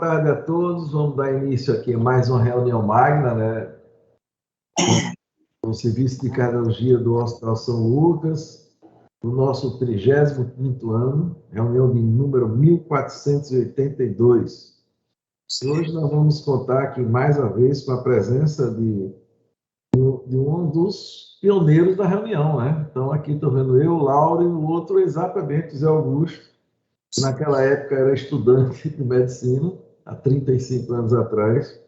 tarde a todos. Vamos dar início aqui a mais uma reunião magna, né? O Serviço de Cardiologia do Hospital São Lucas, no nosso 35º ano, reunião de número 1482. E hoje nós vamos contar aqui mais uma vez com a presença de um dos pioneiros da reunião, né? Então aqui estou vendo eu, Lauro, e o outro exatamente, Zé Augusto, que naquela época era estudante de medicina, há 35 anos atrás.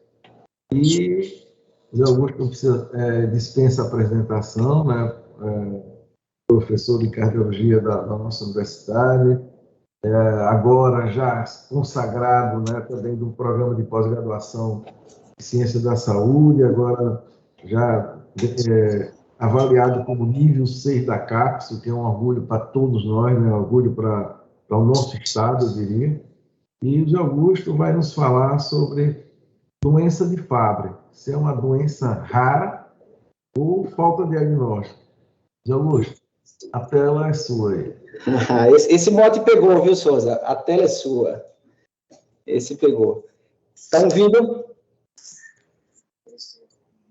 E Zé Augusto não precisa, dispensa a apresentação, né? Professor de cardiologia da nossa universidade, agora já consagrado, né, também de um programa de pós-graduação em ciência da saúde, agora já avaliado como nível 6 da CAPES, o que é um orgulho para todos nós, né, um orgulho para o nosso estado, eu diria. E o Zé Augusto vai nos falar sobre doença de Fabry, se é uma doença rara ou falta de diagnóstico. Zé Augusto, a tela é sua aí. Esse mote pegou, viu, Souza? A tela é sua. Esse pegou. Está ouvindo?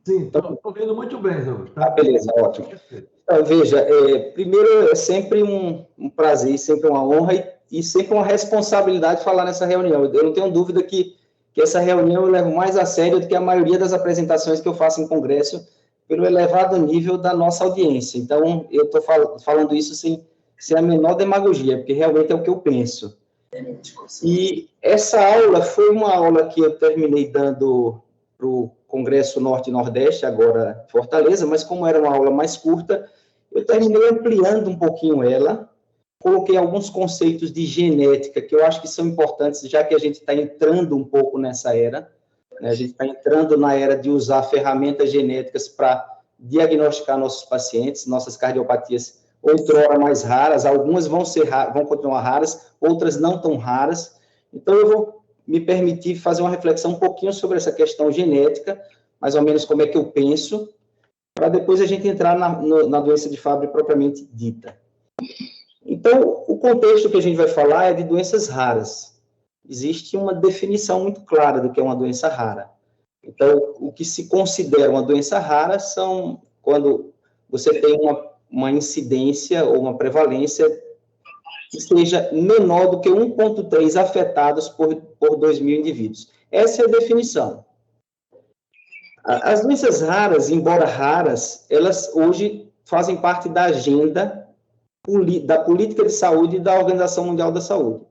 Sim, estou ouvindo muito bem, Zé Augusto. Tá? Beleza, ótimo. Então, veja, primeiro é sempre um prazer, sempre uma honra e sempre uma responsabilidade falar nessa reunião. Eu não tenho dúvida que essa reunião eu levo mais a sério do que a maioria das apresentações que eu faço em congresso, pelo elevado nível da nossa audiência. Então, eu estou falando isso sem a menor demagogia, porque realmente é o que eu penso. E essa aula foi uma aula que eu terminei dando para o Congresso Norte e Nordeste, agora Fortaleza, mas como era uma aula mais curta, eu terminei ampliando um pouquinho ela, coloquei alguns conceitos de genética que eu acho que são importantes, já que a gente está entrando um pouco nessa era, né? A gente está entrando na era de usar ferramentas genéticas para diagnosticar nossos pacientes, nossas cardiopatias outrora mais raras, algumas vão continuar raras, outras não tão raras. Então, eu vou me permitir fazer uma reflexão um pouquinho sobre essa questão genética, mais ou menos como é que eu penso, para depois a gente entrar na doença de Fabry propriamente dita. Então, o contexto que a gente vai falar é de doenças raras. Existe uma definição muito clara do que é uma doença rara. Então, o que se considera uma doença rara são quando você tem uma incidência ou uma prevalência que seja menor do que 1,3 afetados por 2.000 indivíduos. Essa é a definição. As doenças raras, embora raras, elas hoje fazem parte da agenda da política de saúde da Organização Mundial da Saúde.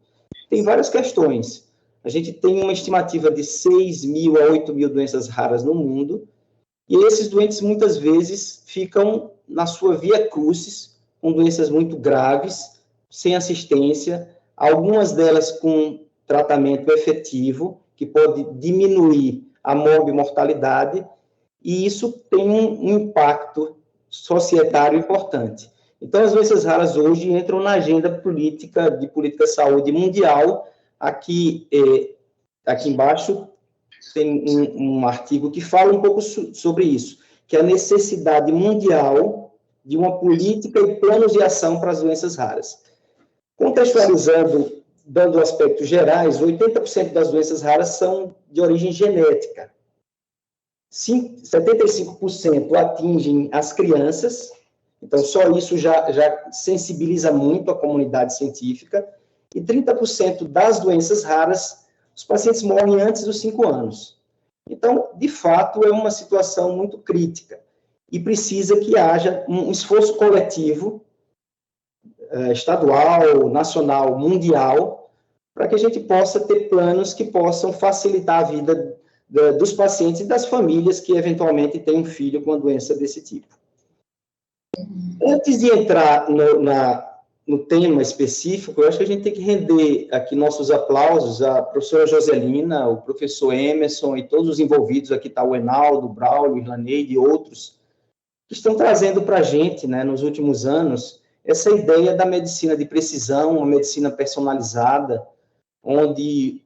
Tem várias questões. A gente tem uma estimativa de 6.000 a 8.000 doenças raras no mundo, e esses doentes muitas vezes ficam na sua via crucis, com doenças muito graves, sem assistência, algumas delas com tratamento efetivo, que pode diminuir a morbimortalidade, e isso tem um impacto societário importante. Então, as doenças raras hoje entram na agenda política de saúde mundial. Aqui embaixo tem um artigo que fala um pouco sobre isso, que é a necessidade mundial de uma política e planos de ação para as doenças raras. Contextualizando, dando aspectos gerais, 80% das doenças raras são de origem genética. 75% atingem as crianças, então só isso já sensibiliza muito a comunidade científica, e 30% das doenças raras, os pacientes morrem antes dos 5 anos. Então, de fato, é uma situação muito crítica, e precisa que haja um esforço coletivo, estadual, nacional, mundial, para que a gente possa ter planos que possam facilitar a vida dos pacientes e das famílias que, eventualmente, têm um filho com uma doença desse tipo. Antes de entrar no tema específico, eu acho que a gente tem que render aqui nossos aplausos à professora Joselina, o professor Emerson e todos os envolvidos, aqui está o Enaldo, o Braulio, o Irlaneide e outros, que estão trazendo para a gente, né, nos últimos anos, essa ideia da medicina de precisão, uma medicina personalizada, onde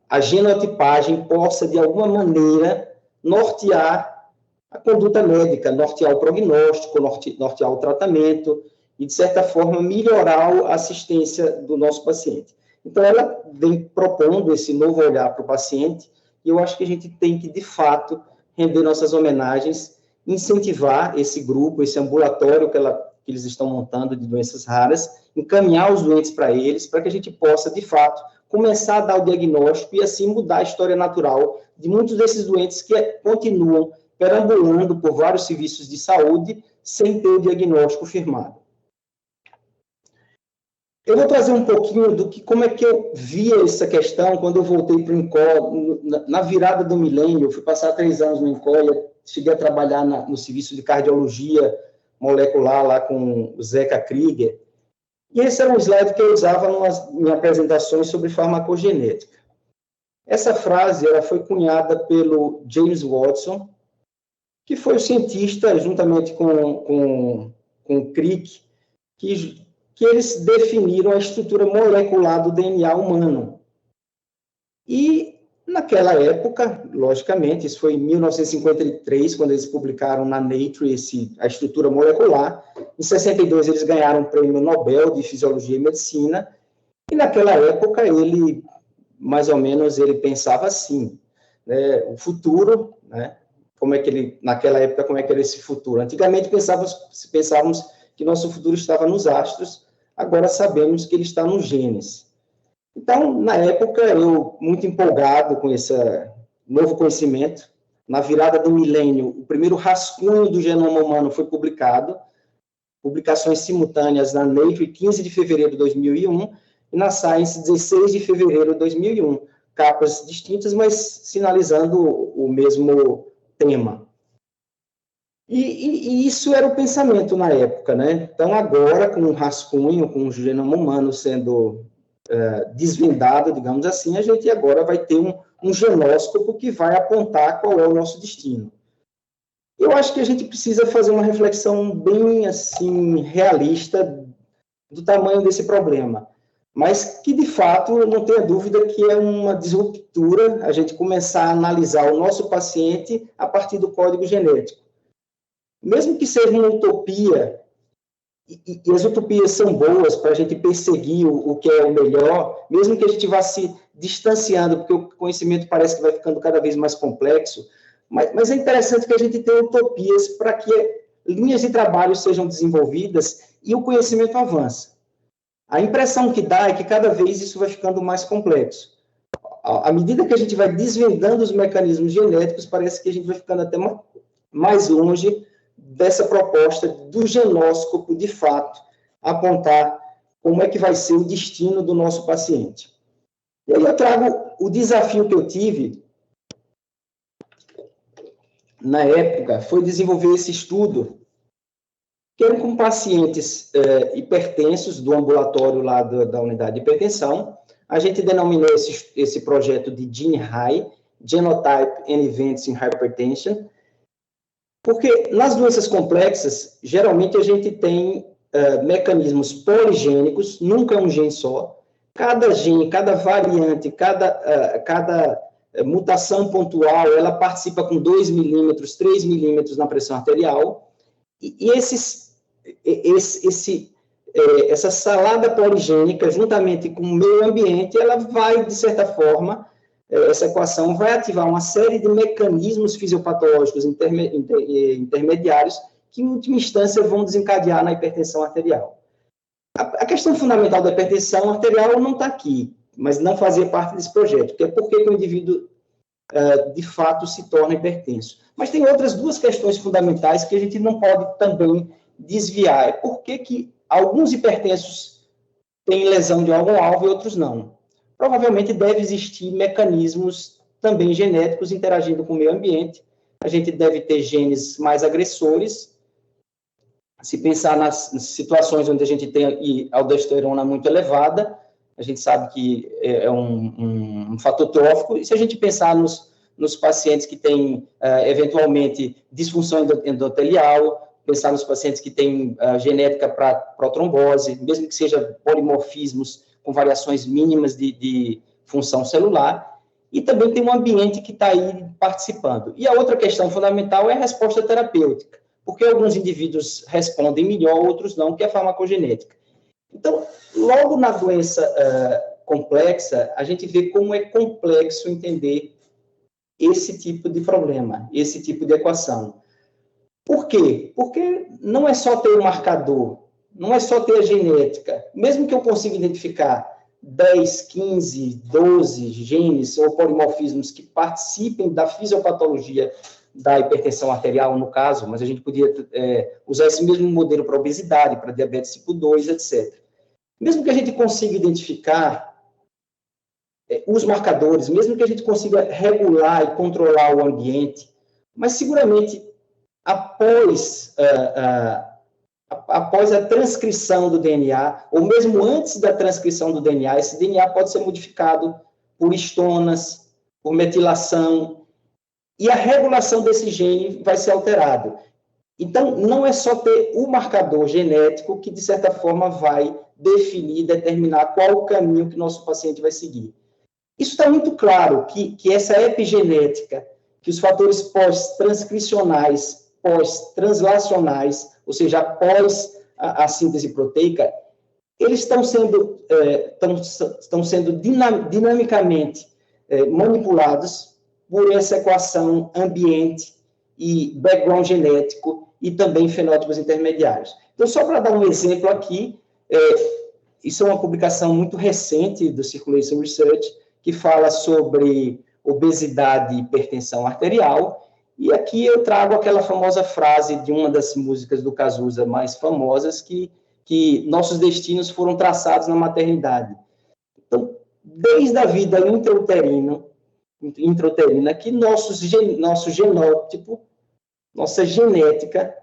a genotipagem possa, de alguma maneira, nortear a conduta médica, nortear o prognóstico, nortear o tratamento e, de certa forma, melhorar a assistência do nosso paciente. Então, ela vem propondo esse novo olhar para o paciente, e eu acho que a gente tem que, de fato, render nossas homenagens, incentivar esse grupo, esse ambulatório que eles estão montando de doenças raras, encaminhar os doentes para eles, para que a gente possa, de fato, começar a dar o diagnóstico e, assim, mudar a história natural de muitos desses doentes que continuam perambulando por vários serviços de saúde sem ter o diagnóstico firmado. Eu vou trazer um pouquinho como é que eu via essa questão quando eu voltei para o INCOL, na virada do milênio. Eu fui passar 3 anos no INCOL, cheguei a trabalhar no serviço de cardiologia molecular lá com o Zeca Krieger, e esse era um slide que eu usava em apresentações sobre farmacogenética. Essa frase ela foi cunhada pelo James Watson, que foi o cientista, juntamente com o Crick, que eles definiram a estrutura molecular do DNA humano. E, naquela época, logicamente, isso foi em 1953, quando eles publicaram na Nature a estrutura molecular. Em 62, eles ganharam o Prêmio Nobel de Fisiologia e Medicina. E, naquela época, mais ou menos, ele pensava assim, né, o futuro, né, naquela época, como é que era esse futuro? Antigamente, pensávamos que nosso futuro estava nos astros, agora sabemos que ele está nos genes. Então, na época, eu, muito empolgado com esse novo conhecimento, na virada do milênio, o primeiro rascunho do genoma humano foi publicado, publicações simultâneas na Nature, 15 de fevereiro de 2001, e na Science, 16 de fevereiro de 2001. Capas distintas, mas sinalizando o mesmo tema. E isso era o pensamento na época, né? Então, agora, com o rascunho, com o genoma humano sendo desvendado, digamos assim, a gente agora vai ter um genóscopo que vai apontar qual é o nosso destino. Eu acho que a gente precisa fazer uma reflexão bem, assim, realista do tamanho desse problema, mas que, de fato, não tenha dúvida que é uma disruptura a gente começar a analisar o nosso paciente a partir do código genético. Mesmo que seja uma utopia, e as utopias são boas para a gente perseguir o que é o melhor, mesmo que a gente vá se distanciando, porque o conhecimento parece que vai ficando cada vez mais complexo, mas é interessante que a gente tenha utopias para que linhas de trabalho sejam desenvolvidas e o conhecimento avance. A impressão que dá é que cada vez isso vai ficando mais complexo. À medida que a gente vai desvendando os mecanismos genéticos, parece que a gente vai ficando até mais longe dessa proposta do genóscopo, de fato, apontar como é que vai ser o destino do nosso paciente. E aí eu trago o desafio que eu tive, na época, foi desenvolver esse estudo, que era com pacientes hipertensos do ambulatório lá da unidade de hipertensão. A gente denominou esse projeto de GeneHi, Genotype and Events in Hypertension, porque nas doenças complexas, geralmente a gente tem mecanismos poligênicos, nunca é um gene só. Cada gene, cada variante, cada mutação pontual, ela participa com 2 milímetros, 3 milímetros na pressão arterial. E essa salada poligênica, juntamente com o meio ambiente, ela vai, de certa forma, essa equação vai ativar uma série de mecanismos fisiopatológicos intermediários que, em última instância, vão desencadear na hipertensão arterial. A questão fundamental da hipertensão arterial não está aqui, mas não fazia parte desse projeto, que é por que o indivíduo, de fato, se torna hipertenso. Mas tem outras 2 questões fundamentais que a gente não pode também desviar. É por que alguns hipertensos têm lesão de órgão-alvo e outros não. Provavelmente deve existir mecanismos também genéticos interagindo com o meio ambiente. A gente deve ter genes mais agressores. Se pensar nas situações onde a gente tem aldosterona muito elevada, a gente sabe que é um fator trófico. E se a gente pensar nos pacientes que têm, eventualmente, disfunção endotelial, pensar nos pacientes que têm genética para protrombose, mesmo que seja polimorfismos com variações mínimas de função celular, e também tem um ambiente que está aí participando. E a outra questão fundamental é a resposta terapêutica, porque alguns indivíduos respondem melhor, outros não, que é a farmacogenética. Então, logo na doença complexa, a gente vê como é complexo entender esse tipo de problema, esse tipo de equação. Por quê? Porque não é só ter o marcador, não é só ter a genética. Mesmo que eu consiga identificar 10, 15, 12 genes ou polimorfismos que participem da fisiopatologia da hipertensão arterial, no caso, mas a gente podia usar esse mesmo modelo para obesidade, para diabetes tipo 2, etc. Mesmo que a gente consiga identificar os marcadores, mesmo que a gente consiga regular e controlar o ambiente, mas seguramente após a transcrição do DNA, ou mesmo antes da transcrição do DNA, esse DNA pode ser modificado por histonas, por metilação, e a regulação desse gene vai ser alterada. Então, não é só ter o marcador genético que, de certa forma, vai definir, determinar qual o caminho que o nosso paciente vai seguir. Isso está muito claro, que essa epigenética, que os fatores pós-transcricionais, pós-translacionais, ou seja, após a síntese proteica, eles estão sendo dinamicamente manipulados por essa equação ambiente e background genético e também fenótipos intermediários. Então, só para dar um exemplo aqui, isso é uma publicação muito recente do Circulation Research, que fala sobre obesidade e hipertensão arterial, e aqui eu trago aquela famosa frase de uma das músicas do Cazuza mais famosas, que nossos destinos foram traçados na maternidade. Então, desde a vida intrauterina, que nosso genótipo, nossa genética,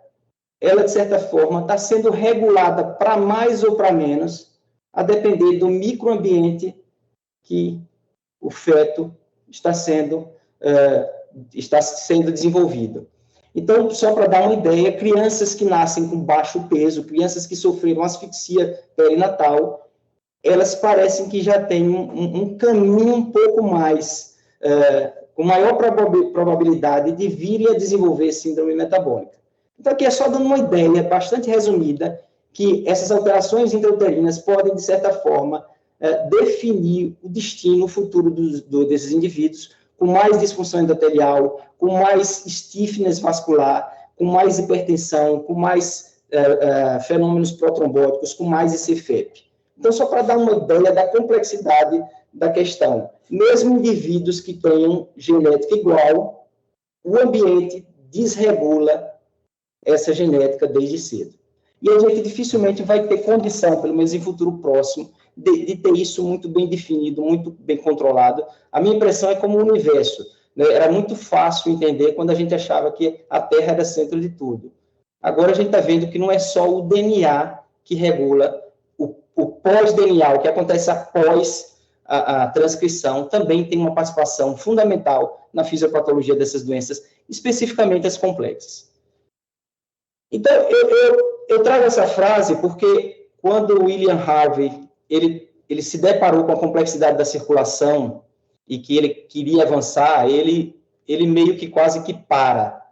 ela, de certa forma, está sendo regulada para mais ou para menos, a depender do microambiente que o feto está sendo desenvolvido. Então, só para dar uma ideia, crianças que nascem com baixo peso, crianças que sofreram asfixia perinatal, elas parecem que já têm um caminho um pouco mais, com maior probabilidade de virem a desenvolver síndrome metabólica. Então, aqui é só dando uma ideia bastante resumida que essas alterações intrauterinas podem, de certa forma, definir o destino futuro desses indivíduos, com mais disfunção endotelial, com mais stiffness vascular, com mais hipertensão, com mais fenômenos protrombóticos, com mais ICFEP. Então, só para dar uma ideia da complexidade da questão, mesmo indivíduos que tenham genética igual, o ambiente desregula essa genética desde cedo. E a gente dificilmente vai ter condição, pelo menos em futuro próximo, de ter isso muito bem definido, muito bem controlado. A minha impressão é como o universo, né? Era muito fácil entender quando a gente achava que a Terra era centro de tudo. Agora a gente está vendo que não é só o DNA que regula, o pós-DNA, o que acontece após a transcrição, também tem uma participação fundamental na fisiopatologia dessas doenças, especificamente as complexas. Então, eu trago essa frase porque quando o William Harvey ele se deparou com a complexidade da circulação e que ele queria avançar, ele meio que quase que para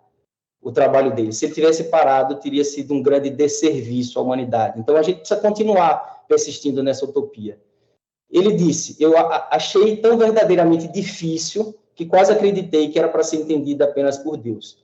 o trabalho dele. Se ele tivesse parado, teria sido um grande desserviço à humanidade. Então, a gente precisa continuar persistindo nessa utopia. Ele disse, eu achei tão verdadeiramente difícil que quase acreditei que era para ser entendida apenas por Deus.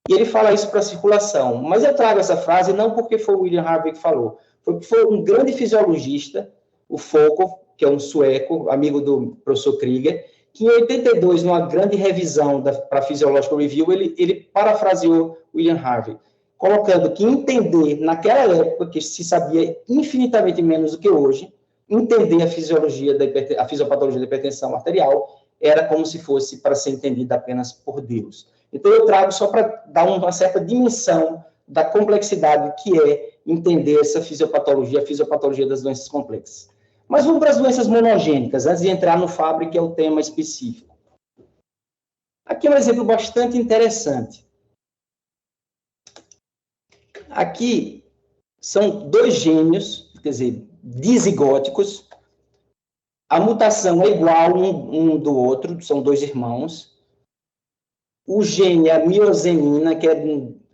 E ele fala isso para a circulação. Mas eu trago essa frase não porque foi o William Harvey que falou, foi porque foi um grande fisiologista, o Foucault, que é um sueco, amigo do professor Krieger, que em 82, numa grande revisão para a Physiological Review, ele parafraseou William Harvey, colocando que entender, naquela época, que se sabia infinitamente menos do que hoje, entender a fisiopatologia da hipertensão arterial era como se fosse para ser entendida apenas por Deus. Então, eu trago só para dar uma certa dimensão da complexidade que é entender essa fisiopatologia, a fisiopatologia das doenças complexas. Mas vamos para as doenças monogênicas, antes de entrar no Fabry, que é o tema específico. Aqui é um exemplo bastante interessante. Aqui são dois gêmeos, quer dizer, dizigóticos. A mutação é igual um do outro, são dois irmãos. O gene é a miosenina, que é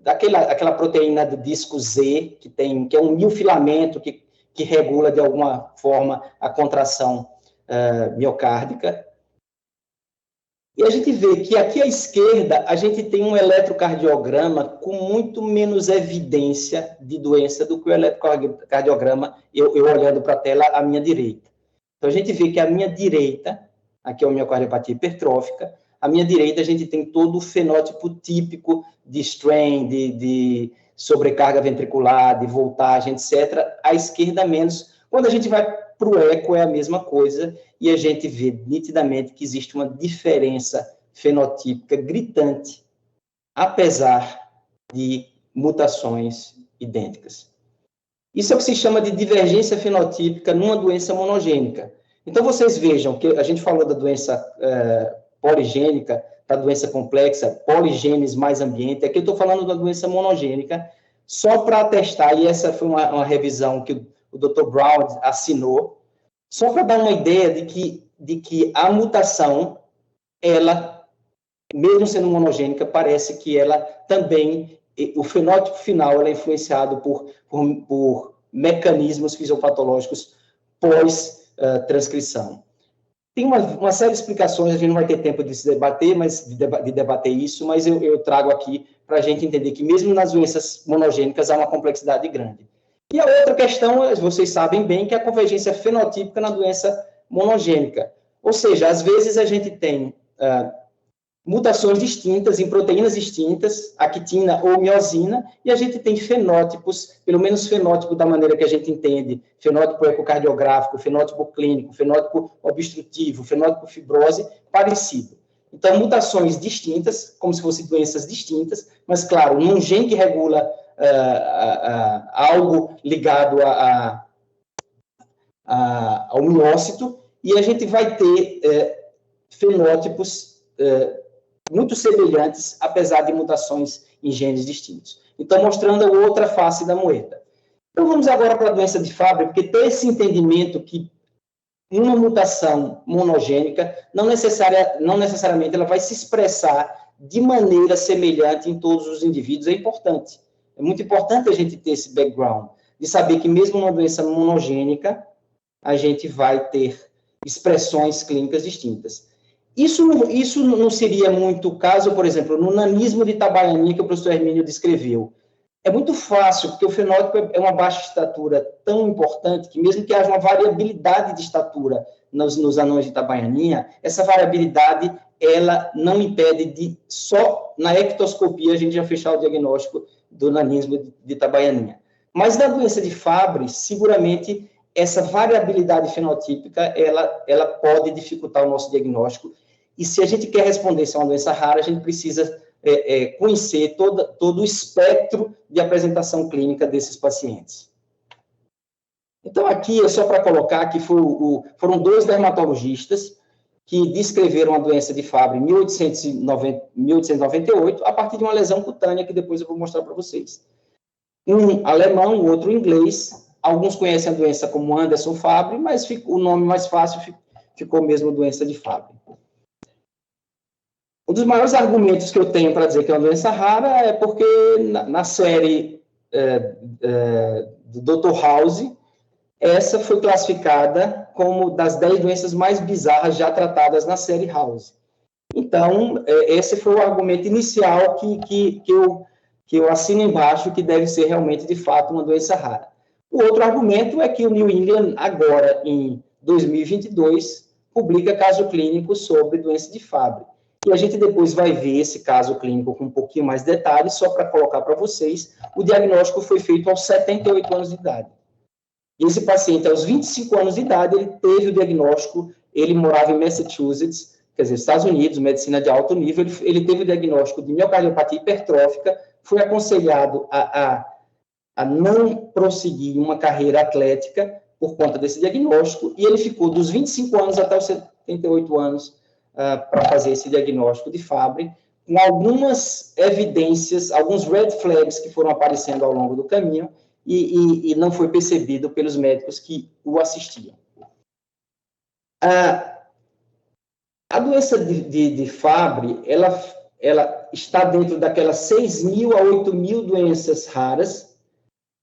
aquela proteína do disco Z, que é um miofilamento que regula, de alguma forma, a contração miocárdica. E a gente vê que aqui à esquerda, a gente tem um eletrocardiograma com muito menos evidência de doença do que o eletrocardiograma, eu olhando para a tela à minha direita. Então, a gente vê que à minha direita, aqui é a miocardiopatia hipertrófica, à minha direita a gente tem todo o fenótipo típico de strain, de sobrecarga ventricular, de voltagem, etc. À esquerda, menos. Quando a gente vai para o eco, é a mesma coisa, e a gente vê nitidamente que existe uma diferença fenotípica gritante, apesar de mutações idênticas. Isso é o que se chama de divergência fenotípica numa doença monogênica. Então, vocês vejam que a gente falou da doença poligênica, da doença complexa, poligênese mais ambiente. Aqui eu estou falando da doença monogênica, só para atestar, e essa foi uma revisão que o Dr. Brown assinou, só para dar uma ideia de que a mutação, ela, mesmo sendo monogênica, parece que ela também, o fenótipo final, ela é influenciado por mecanismos fisiopatológicos pós-transcrição. Tem uma série de explicações, a gente não vai ter tempo de se debater, de debater isso, mas eu trago aqui para a gente entender que mesmo nas doenças monogênicas há uma complexidade grande. E a outra questão, vocês sabem bem, que é a convergência fenotípica na doença monogênica. Ou seja, às vezes a gente tem mutações distintas, em proteínas distintas, actina ou miosina, e a gente tem fenótipos, pelo menos fenótipo da maneira que a gente entende, fenótipo ecocardiográfico, fenótipo clínico, fenótipo obstrutivo, fenótipo fibrose, parecido. Então, mutações distintas, como se fossem doenças distintas, mas, claro, num gene que regula algo ligado ao miócito, e a gente vai ter fenótipos muito semelhantes, apesar de mutações em genes distintos. Então, mostrando a outra face da moeda. Então, vamos agora para a doença de Fabry, porque ter esse entendimento que uma mutação monogênica, não necessariamente ela vai se expressar de maneira semelhante em todos os indivíduos, é importante. É muito importante a gente ter esse background, de saber que mesmo numa doença monogênica, a gente vai ter expressões clínicas distintas. Isso não seria muito o caso, por exemplo, no nanismo de Itabaianinha, que o professor Hermínio descreveu. É muito fácil, porque o fenótipo é uma baixa estatura tão importante, que mesmo que haja uma variabilidade de estatura nos anões de Itabaianinha, essa variabilidade, ela não impede de, só na ectoscopia, a gente já fechar o diagnóstico do nanismo de Itabaianinha. Mas na doença de Fabry, seguramente, essa variabilidade fenotípica, ela pode dificultar o nosso diagnóstico. E se a gente quer responder se é uma doença rara, a gente precisa conhecer todo o espectro de apresentação clínica desses pacientes. Então, aqui é só para colocar que foram 2 dermatologistas que descreveram a doença de Fabry em 1898, a partir de uma lesão cutânea, que depois eu vou mostrar para vocês. Um alemão e o outro inglês. Alguns conhecem a doença como Anderson Fabry, mas o nome mais fácil ficou mesmo doença de Fabry. Um dos maiores argumentos que eu tenho para dizer que é uma doença rara é porque na série do Dr. House, essa foi classificada como das 10 doenças mais bizarras já tratadas na série House. Então, esse foi o argumento inicial que eu assino embaixo, que deve ser realmente, de fato, uma doença rara. O outro argumento é que o New England, agora, em 2022, publica caso clínico sobre doença de Fabry. E a gente depois vai ver esse caso clínico com um pouquinho mais de detalhes, só para colocar para vocês. O diagnóstico foi feito aos 78 anos de idade. E esse paciente, aos 25 anos de idade, ele teve o diagnóstico, ele morava em Massachusetts, quer dizer, Estados Unidos, medicina de alto nível, ele teve o diagnóstico de miocardiopatia hipertrófica, foi aconselhado a não prosseguir uma carreira atlética por conta desse diagnóstico, e ele ficou dos 25 anos até os 78 anos para fazer esse diagnóstico de Fabry, com algumas evidências, alguns red flags que foram aparecendo ao longo do caminho, e não foi percebido pelos médicos que o assistiam. A doença de Fabry, ela está dentro daquelas 6.000 a 8.000 doenças raras,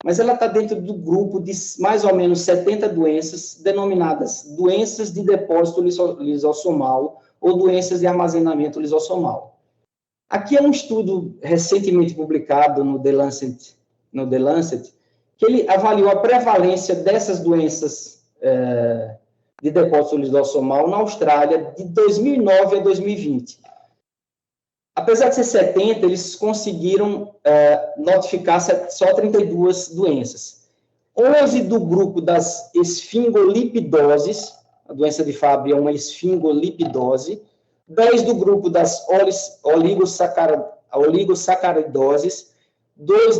mas ela está dentro do grupo de mais ou menos 70 doenças, denominadas doenças de depósito lisossomal ou doenças de armazenamento lisossomal. Aqui é um estudo recentemente publicado no The Lancet, que ele avaliou a prevalência dessas doenças de depósito lisossomal na Austrália de 2009 a 2020. Apesar de ser 70, eles conseguiram notificar só 32 doenças. 11 do grupo das esfingolipidoses, a doença de Fabry é uma esfingolipidose, 10 do grupo das oligossacaridoses, duas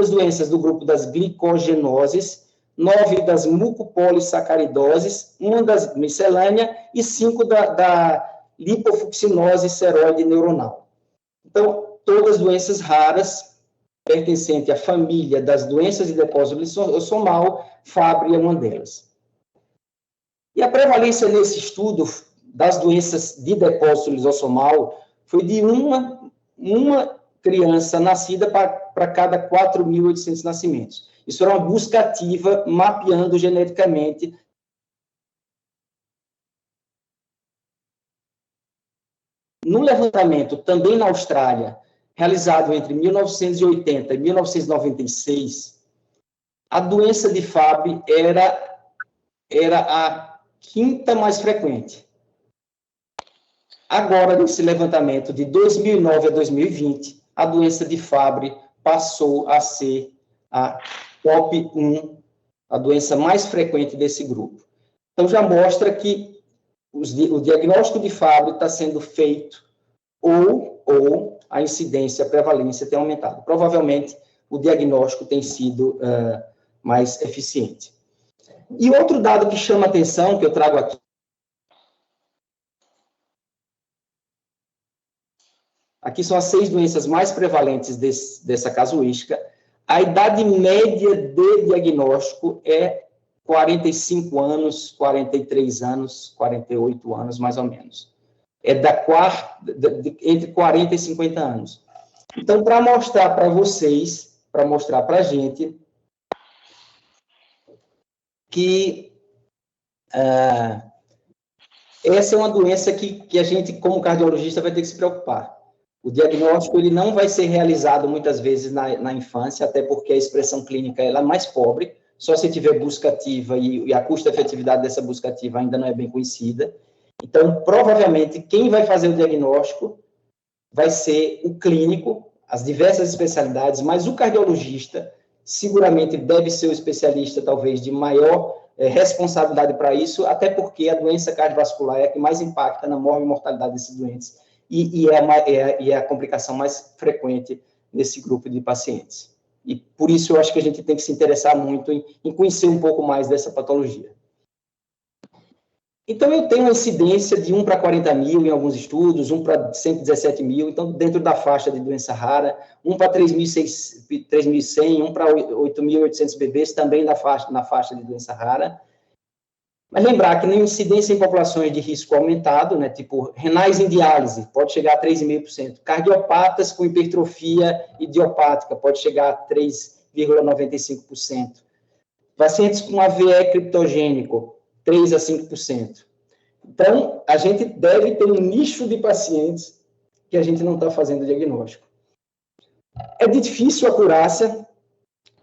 doenças do grupo das glicogenoses, 9 das mucopolissacaridoses, 1 das miscelânea e 5 da lipofucsinose seroide neuronal. Então, todas doenças raras, pertencentes à família das doenças de depósito lisossomal, Fabry é uma delas. E a prevalência nesse estudo das doenças de depósito lisossomal foi de uma criança nascida para cada 4.800 nascimentos. Isso era uma busca ativa, mapeando geneticamente no levantamento, também na Austrália, realizado entre 1980 e 1996, a doença de Fabry era a quinta mais frequente. Agora, nesse levantamento de 2009 a 2020, a doença de Fabry passou a ser a top 1, a doença mais frequente desse grupo. Então, já mostra que o diagnóstico de Fabry está sendo feito ou a incidência, a prevalência tem aumentado. Provavelmente, o diagnóstico tem sido mais eficiente. E outro dado que chama atenção, que eu trago aqui, aqui são as 6 doenças mais prevalentes dessa casuística. A idade média de diagnóstico é 45 anos, 43 anos, 48 anos, mais ou menos. É entre 40 e 50 anos. Então, para mostrar para vocês, para mostrar para a gente, que essa é uma doença que a gente, como cardiologista, vai ter que se preocupar. O diagnóstico ele não vai ser realizado muitas vezes na infância, até porque a expressão clínica ela é mais pobre, só se tiver busca ativa e a custo-efetividade dessa busca ativa ainda não é bem conhecida. Então, provavelmente, quem vai fazer o diagnóstico vai ser o clínico, as diversas especialidades, mas o cardiologista seguramente deve ser o especialista, talvez, de maior responsabilidade para isso, até porque a doença cardiovascular é a que mais impacta na mortalidade desses doentes e é a complicação mais frequente nesse grupo de pacientes. E por isso eu acho que a gente tem que se interessar muito em conhecer um pouco mais dessa patologia. Então, eu tenho uma incidência de 1 para 40 mil em alguns estudos, 1 para 117 mil, então, dentro da faixa de doença rara, 1 para 3.100, 1 para 8.800 bebês, também na faixa de doença rara. Mas lembrar que na incidência em populações de risco aumentado, né, tipo renais em diálise, pode chegar a 3,5%. Cardiopatas com hipertrofia idiopática, pode chegar a 3,95%. Pacientes com AVE criptogênico, 3 a 5%. Então, a gente deve ter um nicho de pacientes que a gente não está fazendo diagnóstico. É difícil a acurácia,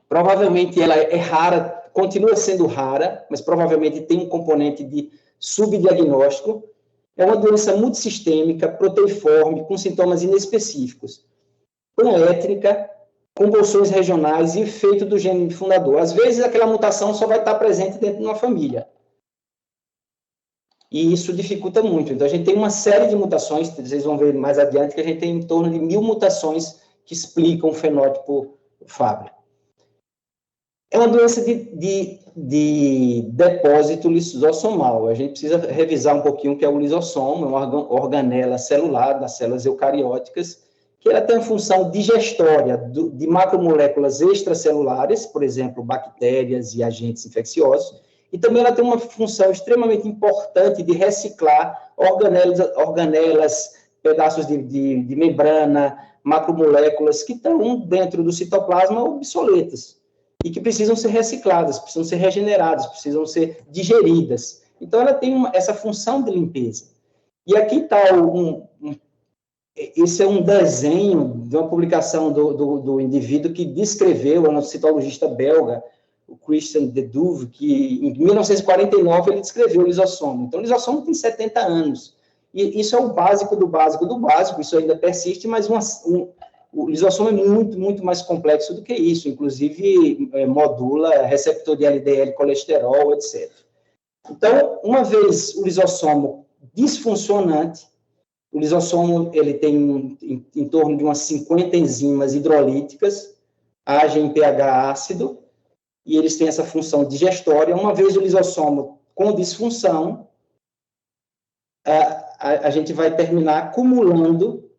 provavelmente ela é rara, continua sendo rara, mas provavelmente tem um componente de subdiagnóstico. É uma doença multissistêmica, proteiforme, com sintomas inespecíficos. Panétrica, convulsões regionais e efeito do gene fundador. Às vezes, aquela mutação só vai estar presente dentro de uma família. E isso dificulta muito. Então, a gente tem uma série de mutações, vocês vão ver mais adiante, que a gente tem em torno de 1.000 mutações que explicam o fenótipo Fabry. É uma doença de depósito lisossomal. A gente precisa revisar um pouquinho o que é o lisossomo, é uma organela celular das células eucarióticas, que ela tem a função digestória de macromoléculas extracelulares, por exemplo, bactérias e agentes infecciosos, e também ela tem uma função extremamente importante de reciclar organelas, pedaços de membrana, macromoléculas que estão dentro do citoplasma obsoletas e que precisam ser recicladas, precisam ser regeneradas, precisam ser digeridas. Então, ela tem essa função de limpeza. E aqui está esse é um desenho de uma publicação do indivíduo que descreveu, é um citologista belga, o Christian de Duve, que em 1949 ele descreveu o lisossomo. Então, o lisossomo tem 70 anos. E isso é o básico do básico do básico, isso ainda persiste, mas o lisossomo é muito, muito mais complexo do que isso, inclusive modula receptor de LDL, colesterol, etc. Então, uma vez o lisossomo disfuncionante, o lisossomo ele tem em torno de umas 50 enzimas hidrolíticas, agem em pH ácido, e eles têm essa função digestória. Uma vez o lisossomo com disfunção, a gente vai terminar acumulando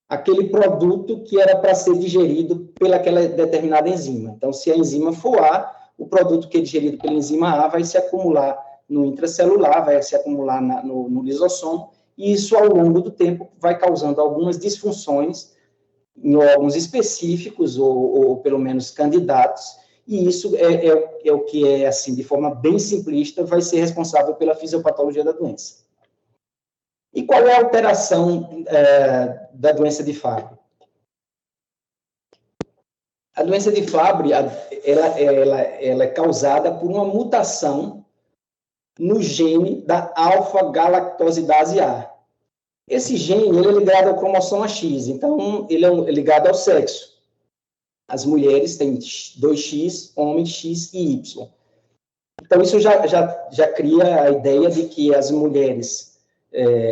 aquele produto que era para ser digerido pelaquela determinada enzima. Então, se a enzima for A, o produto que é digerido pela enzima A vai se acumular no intracelular, vai se acumular no lisossomo, e isso, ao longo do tempo, vai causando algumas disfunções em órgãos específicos, ou pelo menos candidatos, e isso é o que é, assim, de forma bem simplista, vai ser responsável pela fisiopatologia da doença. E qual é a alteração da doença de Fabry? A doença de Fabry, ela é causada por uma mutação no gene da alfa-galactosidase A. Esse gene ele é ligado ao cromossoma X, então ele é ligado ao sexo. As mulheres têm 2X, homens X e Y. Então, isso já cria a ideia de que as mulheres,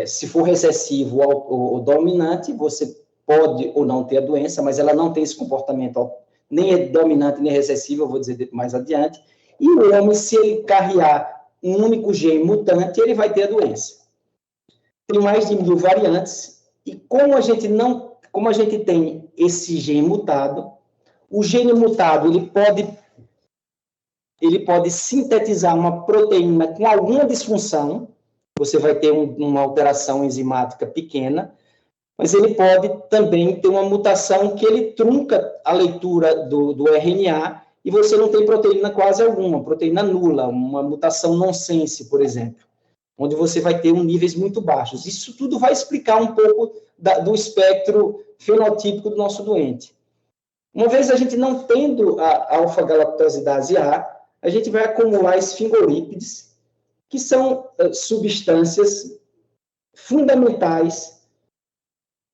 se for recessivo ou dominante, você pode ou não ter a doença, mas ela não tem esse comportamento, nem é dominante nem recessivo, eu vou dizer mais adiante. E o homem, se ele carrear um único gene mutante, ele vai ter a doença. Tem mais de 1000 variantes, e como a gente tem esse gene mutado, o gene mutado ele pode sintetizar uma proteína com alguma disfunção, você vai ter uma alteração enzimática pequena, mas ele pode também ter uma mutação que ele trunca a leitura do RNA e você não tem proteína quase alguma, proteína nula, uma mutação nonsense, por exemplo, onde você vai ter níveis muito baixos. Isso tudo vai explicar um pouco do espectro fenotípico do nosso doente. Uma vez a gente não tendo a alfa-galactosidase A, a gente vai acumular esfingolípides, que são substâncias fundamentais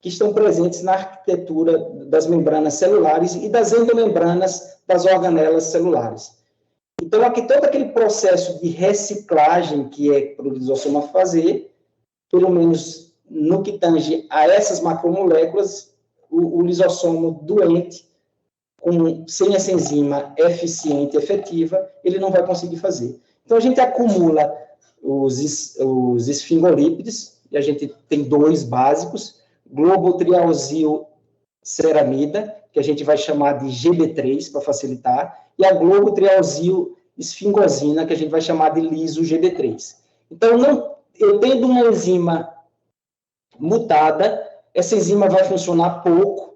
que estão presentes na arquitetura das membranas celulares e das endomembranas das organelas celulares. Então, aqui todo aquele processo de reciclagem que é para o lisossoma fazer, pelo menos no que tange a essas macromoléculas, o lisossomo doente, sem essa enzima eficiente, efetiva, ele não vai conseguir fazer. Então, a gente acumula os esfingolípides, e a gente tem 2 básicos, globotriaozilceramida, que a gente vai chamar de GB3, para facilitar, e a globotriaozilesfingosina, que a gente vai chamar de liso-GB3. Então, eu tendo uma enzima mutada, essa enzima vai funcionar pouco,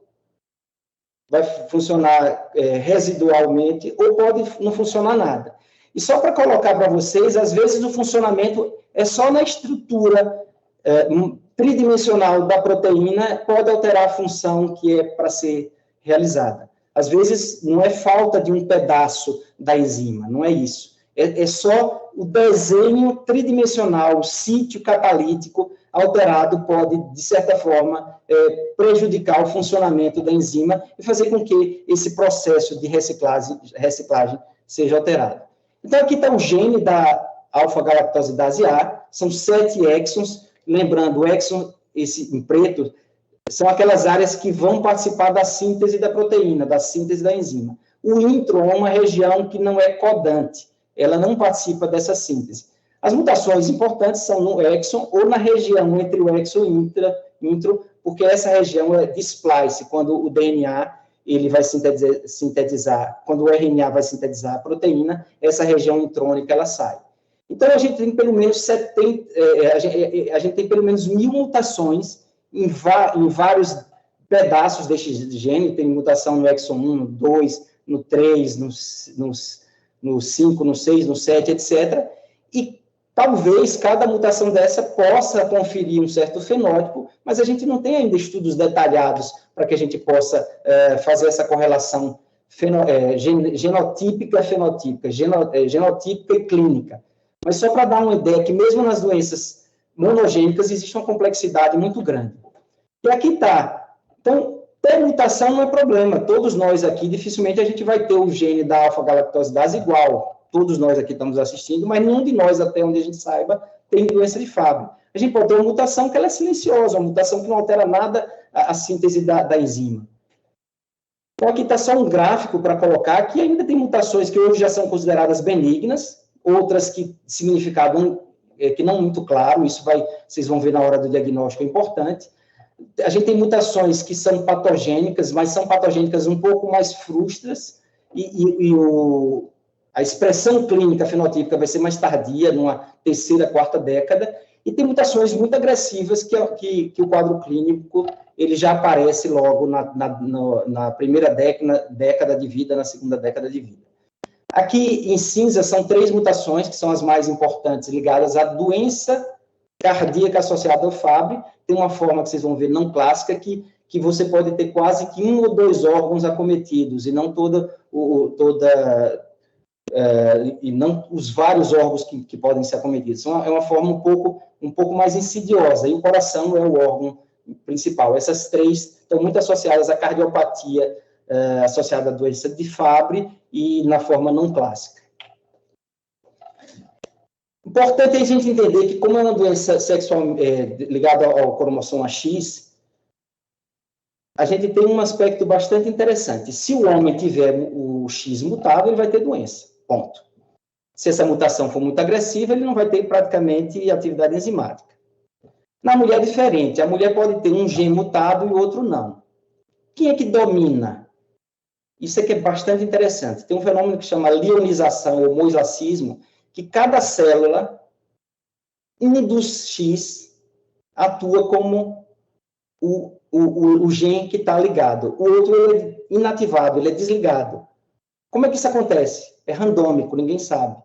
vai funcionar residualmente, ou pode não funcionar nada. E só para colocar para vocês, às vezes o funcionamento é só na estrutura tridimensional da proteína, pode alterar a função que é para ser realizada. Às vezes não é falta de um pedaço da enzima, não é isso. É só o desenho tridimensional, o sítio catalítico alterado pode, de certa forma, prejudicar o funcionamento da enzima e fazer com que esse processo de reciclagem seja alterado. Então, aqui está o gene da alfa-galactosidase A, são 7 exons. Lembrando, o exon, esse em preto, são aquelas áreas que vão participar da síntese da proteína, da síntese da enzima. O intro é uma região que não é codante, ela não participa dessa síntese. As mutações importantes são no exon ou na região entre o exon e intro, porque essa região é de splice, quando o DNA ele vai sintetizar, quando o RNA vai sintetizar a proteína, essa região intrônica ela sai. Então, a gente tem pelo menos 1000 mutações em vários pedaços desse gene, tem mutação no exon 1, no 2, no 3, no 5, no 6, no 7, etc. E talvez cada mutação dessa possa conferir um certo fenótipo, mas a gente não tem ainda estudos detalhados para que a gente possa fazer essa correlação genotípica, fenotípica, genotípica e clínica. Mas só para dar uma ideia que mesmo nas doenças monogênicas existe uma complexidade muito grande. E aqui está. Então, ter mutação não é problema. Todos nós aqui, dificilmente a gente vai ter o gene da alfa-galactosidase igual. Todos nós aqui estamos assistindo, mas nenhum de nós, até onde a gente saiba, tem doença de Fabry. A gente pode ter uma mutação que ela é silenciosa, uma mutação que não altera nada a síntese da enzima. Então, aqui está só um gráfico para colocar que ainda tem mutações que hoje já são consideradas benignas, outras que significado que não muito claro, isso vocês vão ver na hora do diagnóstico, é importante. A gente tem mutações que são patogênicas, mas são patogênicas um pouco mais frustras, a expressão clínica fenotípica vai ser mais tardia, numa terceira, quarta década, e tem mutações muito agressivas que o quadro clínico ele já aparece logo na primeira década de vida, na segunda década de vida. Aqui em cinza são 3 mutações, que são as mais importantes, ligadas à doença cardíaca associada ao Fabry. Tem uma forma que vocês vão ver não clássica, que você pode ter quase que 1 ou 2 órgãos acometidos, e não e não os vários órgãos que podem ser acometidos. É uma forma um pouco mais insidiosa, e o coração é o órgão principal. Essas 3 estão muito associadas à cardiopatia associada à doença de Fabry e na forma não clássica. Importante a gente entender que, como é uma doença sexual ligada ao cromossoma X, a gente tem um aspecto bastante interessante. Se o homem tiver o X mutado, ele vai ter doença, ponto. Se essa mutação for muito agressiva, ele não vai ter praticamente atividade enzimática. Na mulher é diferente, a mulher pode ter um gene mutado e o outro não. Quem é que domina? Isso aqui é bastante interessante. Tem um fenômeno que chama lionização ou mosacismo, que cada célula, um dos X, atua como o gene que está ligado. O outro ele é inativado, ele é desligado. Como é que isso acontece? É randômico, ninguém sabe.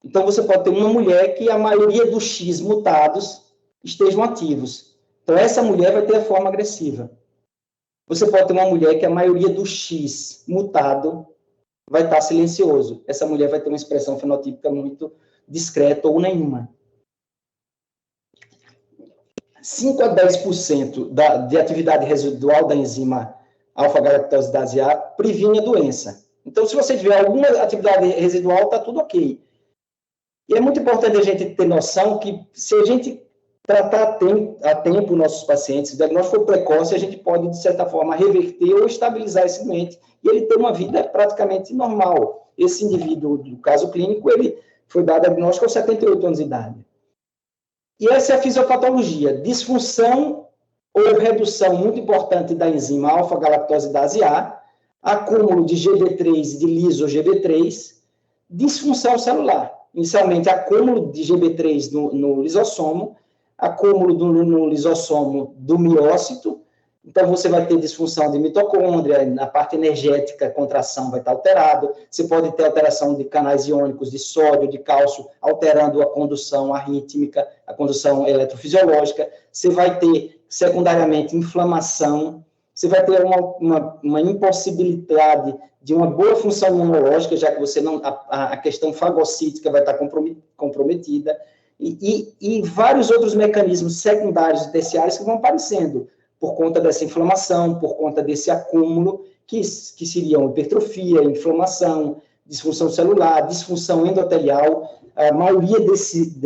Então, você pode ter uma mulher que a maioria dos X mutados estejam ativos. Então, essa mulher vai ter a forma agressiva. Você pode ter uma mulher que a maioria do X mutado vai estar silencioso. Essa mulher vai ter uma expressão fenotípica muito discreta ou nenhuma. 5 a 10% de atividade residual da enzima alfa-galactosidase A previne a doença. Então, se você tiver alguma atividade residual, está tudo ok. E é muito importante a gente ter noção que, se a gente tratar a tempo nossos pacientes, se o diagnóstico for precoce, a gente pode, de certa forma, reverter ou estabilizar esse doente e ele ter uma vida praticamente normal. Esse indivíduo, do caso clínico, ele foi dado diagnóstico aos 78 anos de idade. E essa é a fisiopatologia. Disfunção ou redução muito importante da enzima alfa-galactosidase A, acúmulo de GB3 e de liso-GB3, disfunção celular. Inicialmente, acúmulo de GB3 no lisossomo, acúmulo no lisossomo do miócito, então você vai ter disfunção de mitocôndria, na parte energética, a contração vai estar alterada, você pode ter alteração de canais iônicos de sódio, de cálcio, alterando a condução arrítmica, a condução eletrofisiológica, você vai ter, secundariamente, inflamação, você vai ter uma impossibilidade de uma boa função imunológica, já que você não, a questão fagocítica vai estar comprometida, e vários outros mecanismos secundários e terciários que vão aparecendo por conta dessa inflamação, por conta desse acúmulo, que seriam hipertrofia, inflamação, disfunção celular, disfunção endotelial. A maioria desses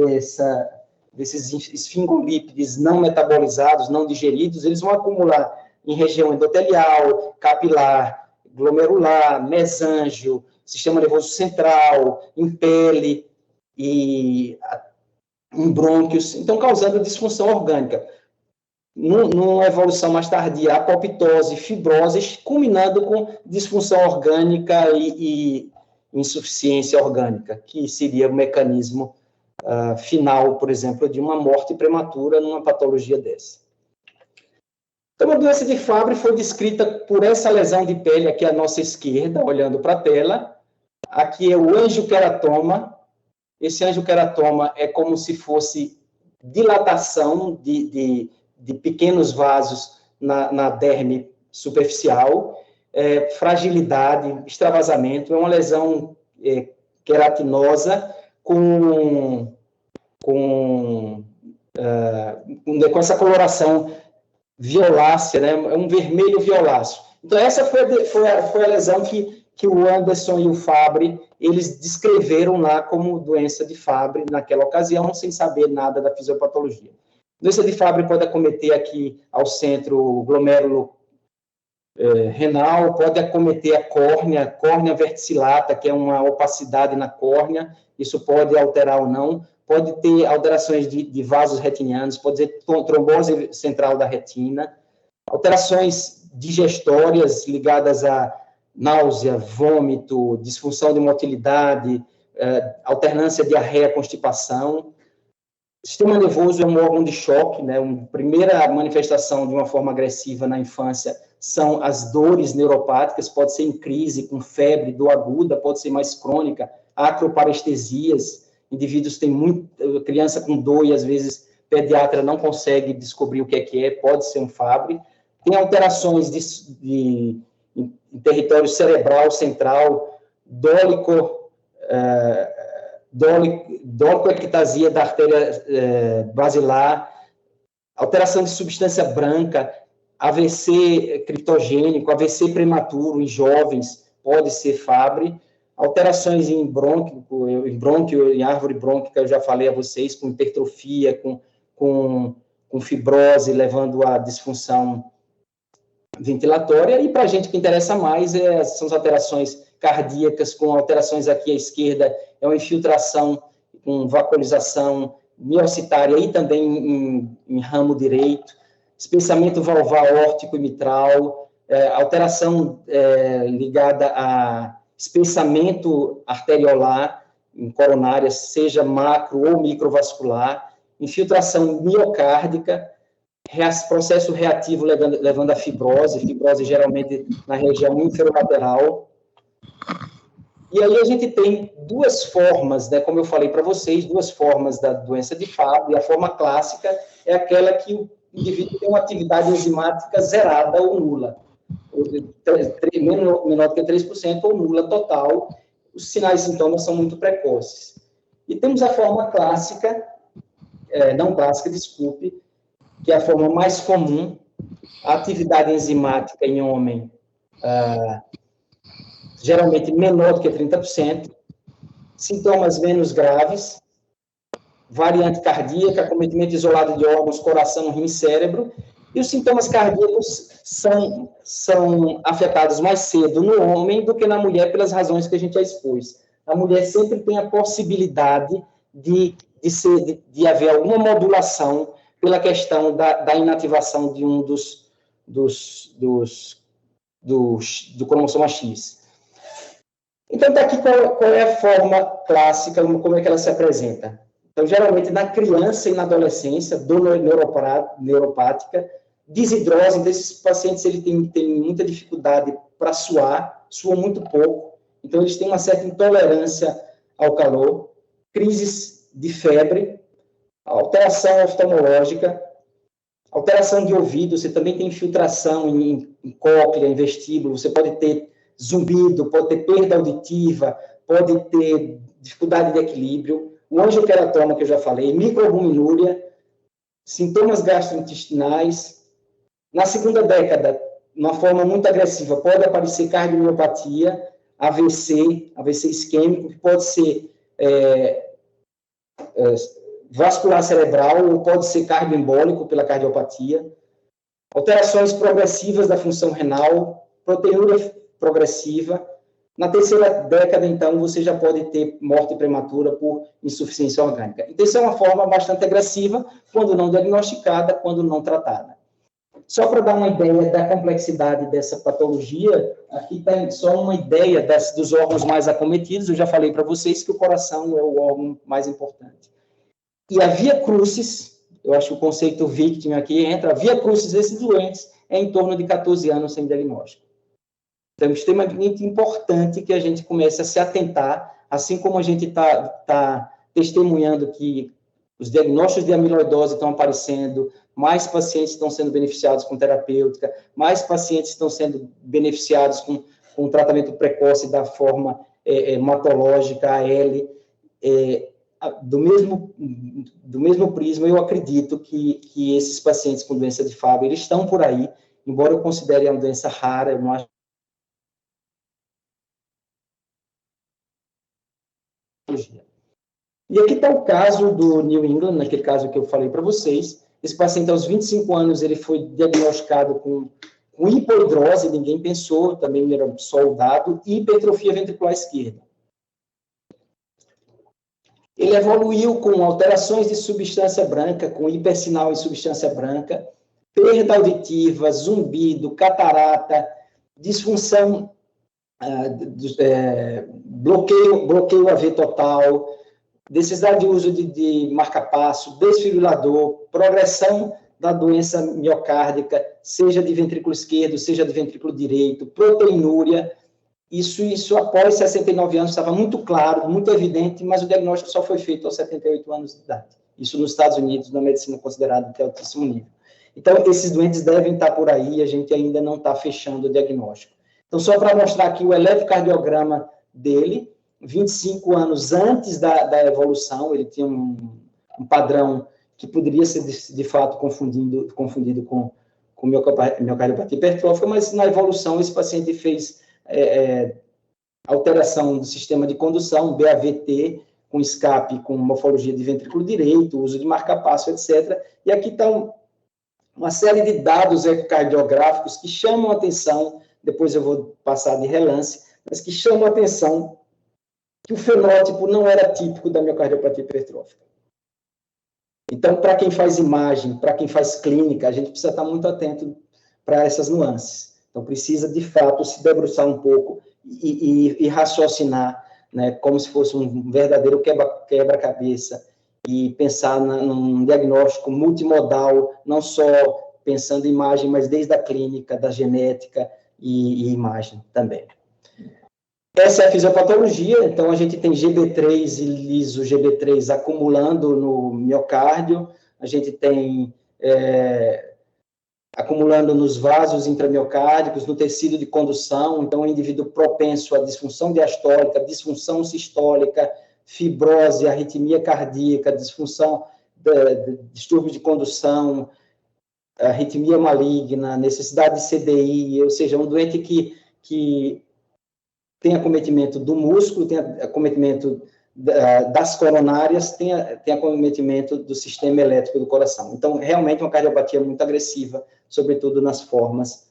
esfingolípides não metabolizados, não digeridos, eles vão acumular em região endotelial, capilar, glomerular, mesângio, sistema nervoso central, em pele e em brônquios, então causando disfunção orgânica. Numa evolução mais tardia, apoptose, fibrose, culminando com disfunção orgânica e insuficiência orgânica, que seria o mecanismo final, por exemplo, de uma morte prematura numa patologia dessa. Então, a doença de Fabry foi descrita por essa lesão de pele aqui à nossa esquerda, olhando para a tela. Aqui é o angioqueratoma. Esse angioqueratoma é como se fosse dilatação de pequenos vasos na derme superficial, fragilidade, extravasamento. É uma lesão queratinosa com essa coloração violácea, né? É um vermelho violáceo. Então, essa foi a lesão que o Anderson e o Fabry, eles descreveram lá como doença de Fabry naquela ocasião, sem saber nada da fisiopatologia. Doença de Fabry pode acometer aqui ao centro o glomérulo renal, pode acometer a córnea verticillata, que é uma opacidade na córnea, isso pode alterar ou não, pode ter alterações de vasos retinianos, pode ter trombose central da retina, alterações digestórias ligadas a náusea, vômito, disfunção de motilidade, alternância diarreia, constipação. O sistema nervoso é um órgão de choque, né? A primeira manifestação de uma forma agressiva na infância são as dores neuropáticas, pode ser em crise, com febre, dor aguda, pode ser mais crônica, acroparestesias, indivíduos têm criança com dor e às vezes pediatra não consegue descobrir o que é, pode ser um Fabry. Tem alterações em território cerebral central, dolicoectasia da artéria basilar, alteração de substância branca, AVC criptogênico, AVC prematuro em jovens, pode ser Fabry. Alterações em brônquio, em árvore brônquica, eu já falei a vocês, com hipertrofia, com fibrose, levando à disfunção ventilatória. E para a gente que interessa mais, são as alterações cardíacas, com alterações aqui à esquerda, é uma infiltração com vacuolização miocitária e também em ramo direito, espessamento valvar órtico e mitral, alteração ligada a espessamento arteriolar em coronárias, seja macro ou microvascular, infiltração miocárdica, processo reativo levando a fibrose geralmente na região inferolateral. E aí a gente tem duas formas, né, como eu falei para vocês, duas formas da doença de Fabry. A forma clássica é aquela que o indivíduo tem uma atividade enzimática zerada ou nula, menor do que 3% ou nula total. Os sinais e sintomas são muito precoces. E temos a forma clássica, não clássica, desculpe, que é a forma mais comum, a atividade enzimática em homem, geralmente menor do que 30%, sintomas menos graves, variante cardíaca, acometimento isolado de órgãos, coração, rim, cérebro, e os sintomas cardíacos são afetados mais cedo no homem do que na mulher, pelas razões que a gente já expôs. A mulher sempre tem a possibilidade de haver alguma modulação pela questão da inativação de um do cromossoma X. Então, daqui qual é a forma clássica, como é que ela se apresenta? Então, geralmente, na criança e na adolescência, dor neuropática, desidrose, desses pacientes, ele tem muita dificuldade para suar, suam muito pouco, então eles têm uma certa intolerância ao calor, crises de febre, alteração oftalmológica, alteração de ouvido, você também tem infiltração em cóclea, em vestíbulo, você pode ter zumbido, pode ter perda auditiva, pode ter dificuldade de equilíbrio, o angioqueratoma que eu já falei, microalbuminúria, sintomas gastrointestinais. Na segunda década, uma forma muito agressiva, pode aparecer cardiomiopatia, AVC isquêmico, que pode ser vascular cerebral ou pode ser cardioembólico pela cardiopatia. Alterações progressivas da função renal, proteinúria progressiva. Na terceira década, então, você já pode ter morte prematura por insuficiência orgânica. Então, isso é uma forma bastante agressiva, quando não diagnosticada, quando não tratada. Só para dar uma ideia da complexidade dessa patologia, aqui tem só uma ideia dos órgãos mais acometidos. Eu já falei para vocês que o coração é o órgão mais importante. E a via crucis, eu acho que o conceito victim aqui entra, a via crucis desses doentes é em torno de 14 anos sem diagnóstico. Então, é extremamente importante que a gente comece a se atentar, assim como a gente está testemunhando que os diagnósticos de amiloidose estão aparecendo, mais pacientes estão sendo beneficiados com terapêutica, mais pacientes estão sendo beneficiados com tratamento precoce da forma hematológica, AL. Do mesmo prisma, eu acredito que esses pacientes com doença de Fabry, eles estão por aí, embora eu considere uma doença rara, eu não acho. E aqui está o caso do New England, naquele caso que eu falei para vocês. Esse paciente, aos 25 anos, ele foi diagnosticado com hipohidrose, ninguém pensou, também era soldado, e hipertrofia ventricular esquerda. Ele evoluiu com alterações de substância branca, com hipersinal em substância branca, perda auditiva, zumbido, catarata, disfunção, bloqueio AV total, necessidade de uso de marca-passo, desfibrilador, progressão da doença miocárdica, seja de ventrículo esquerdo, seja de ventrículo direito, proteinúria. Isso após 69 anos estava muito claro, muito evidente, mas o diagnóstico só foi feito aos 78 anos de idade. Isso nos Estados Unidos, na medicina considerada de altíssimo nível. Então, esses doentes devem estar por aí, a gente ainda não está fechando o diagnóstico. Então, só para mostrar aqui o eletrocardiograma dele, 25 anos antes da evolução, ele tinha um padrão que poderia ser, de fato, confundido com miocardiopatia hipertrófica, mas na evolução esse paciente fez alteração do sistema de condução, BAVT, com escape, com morfologia de ventrículo direito, uso de marca-passo, etc. E aqui está uma série de dados ecocardiográficos que chamam a atenção, depois eu vou passar de relance, mas que chamam a atenção que o fenótipo não era típico da miocardiopatia hipertrófica. Então, para quem faz imagem, para quem faz clínica, a gente precisa estar muito atento para essas nuances. Então, precisa, de fato, se debruçar um pouco e raciocinar, né, como se fosse um verdadeiro quebra-cabeça, e pensar num diagnóstico multimodal, não só pensando em imagem, mas desde a clínica, da genética e imagem também. Essa é a fisiopatologia, então a gente tem GB3 e liso-GB3 acumulando no miocárdio, a gente tem acumulando nos vasos intramiocárdicos, no tecido de condução, então o indivíduo propenso à disfunção diastólica, disfunção sistólica, fibrose, arritmia cardíaca, disfunção, distúrbio de condução, arritmia maligna, necessidade de CDI, ou seja, um doente que tem acometimento do músculo, tem acometimento das coronárias, tem acometimento do sistema elétrico do coração. Então, realmente, uma cardiopatia muito agressiva, sobretudo nas formas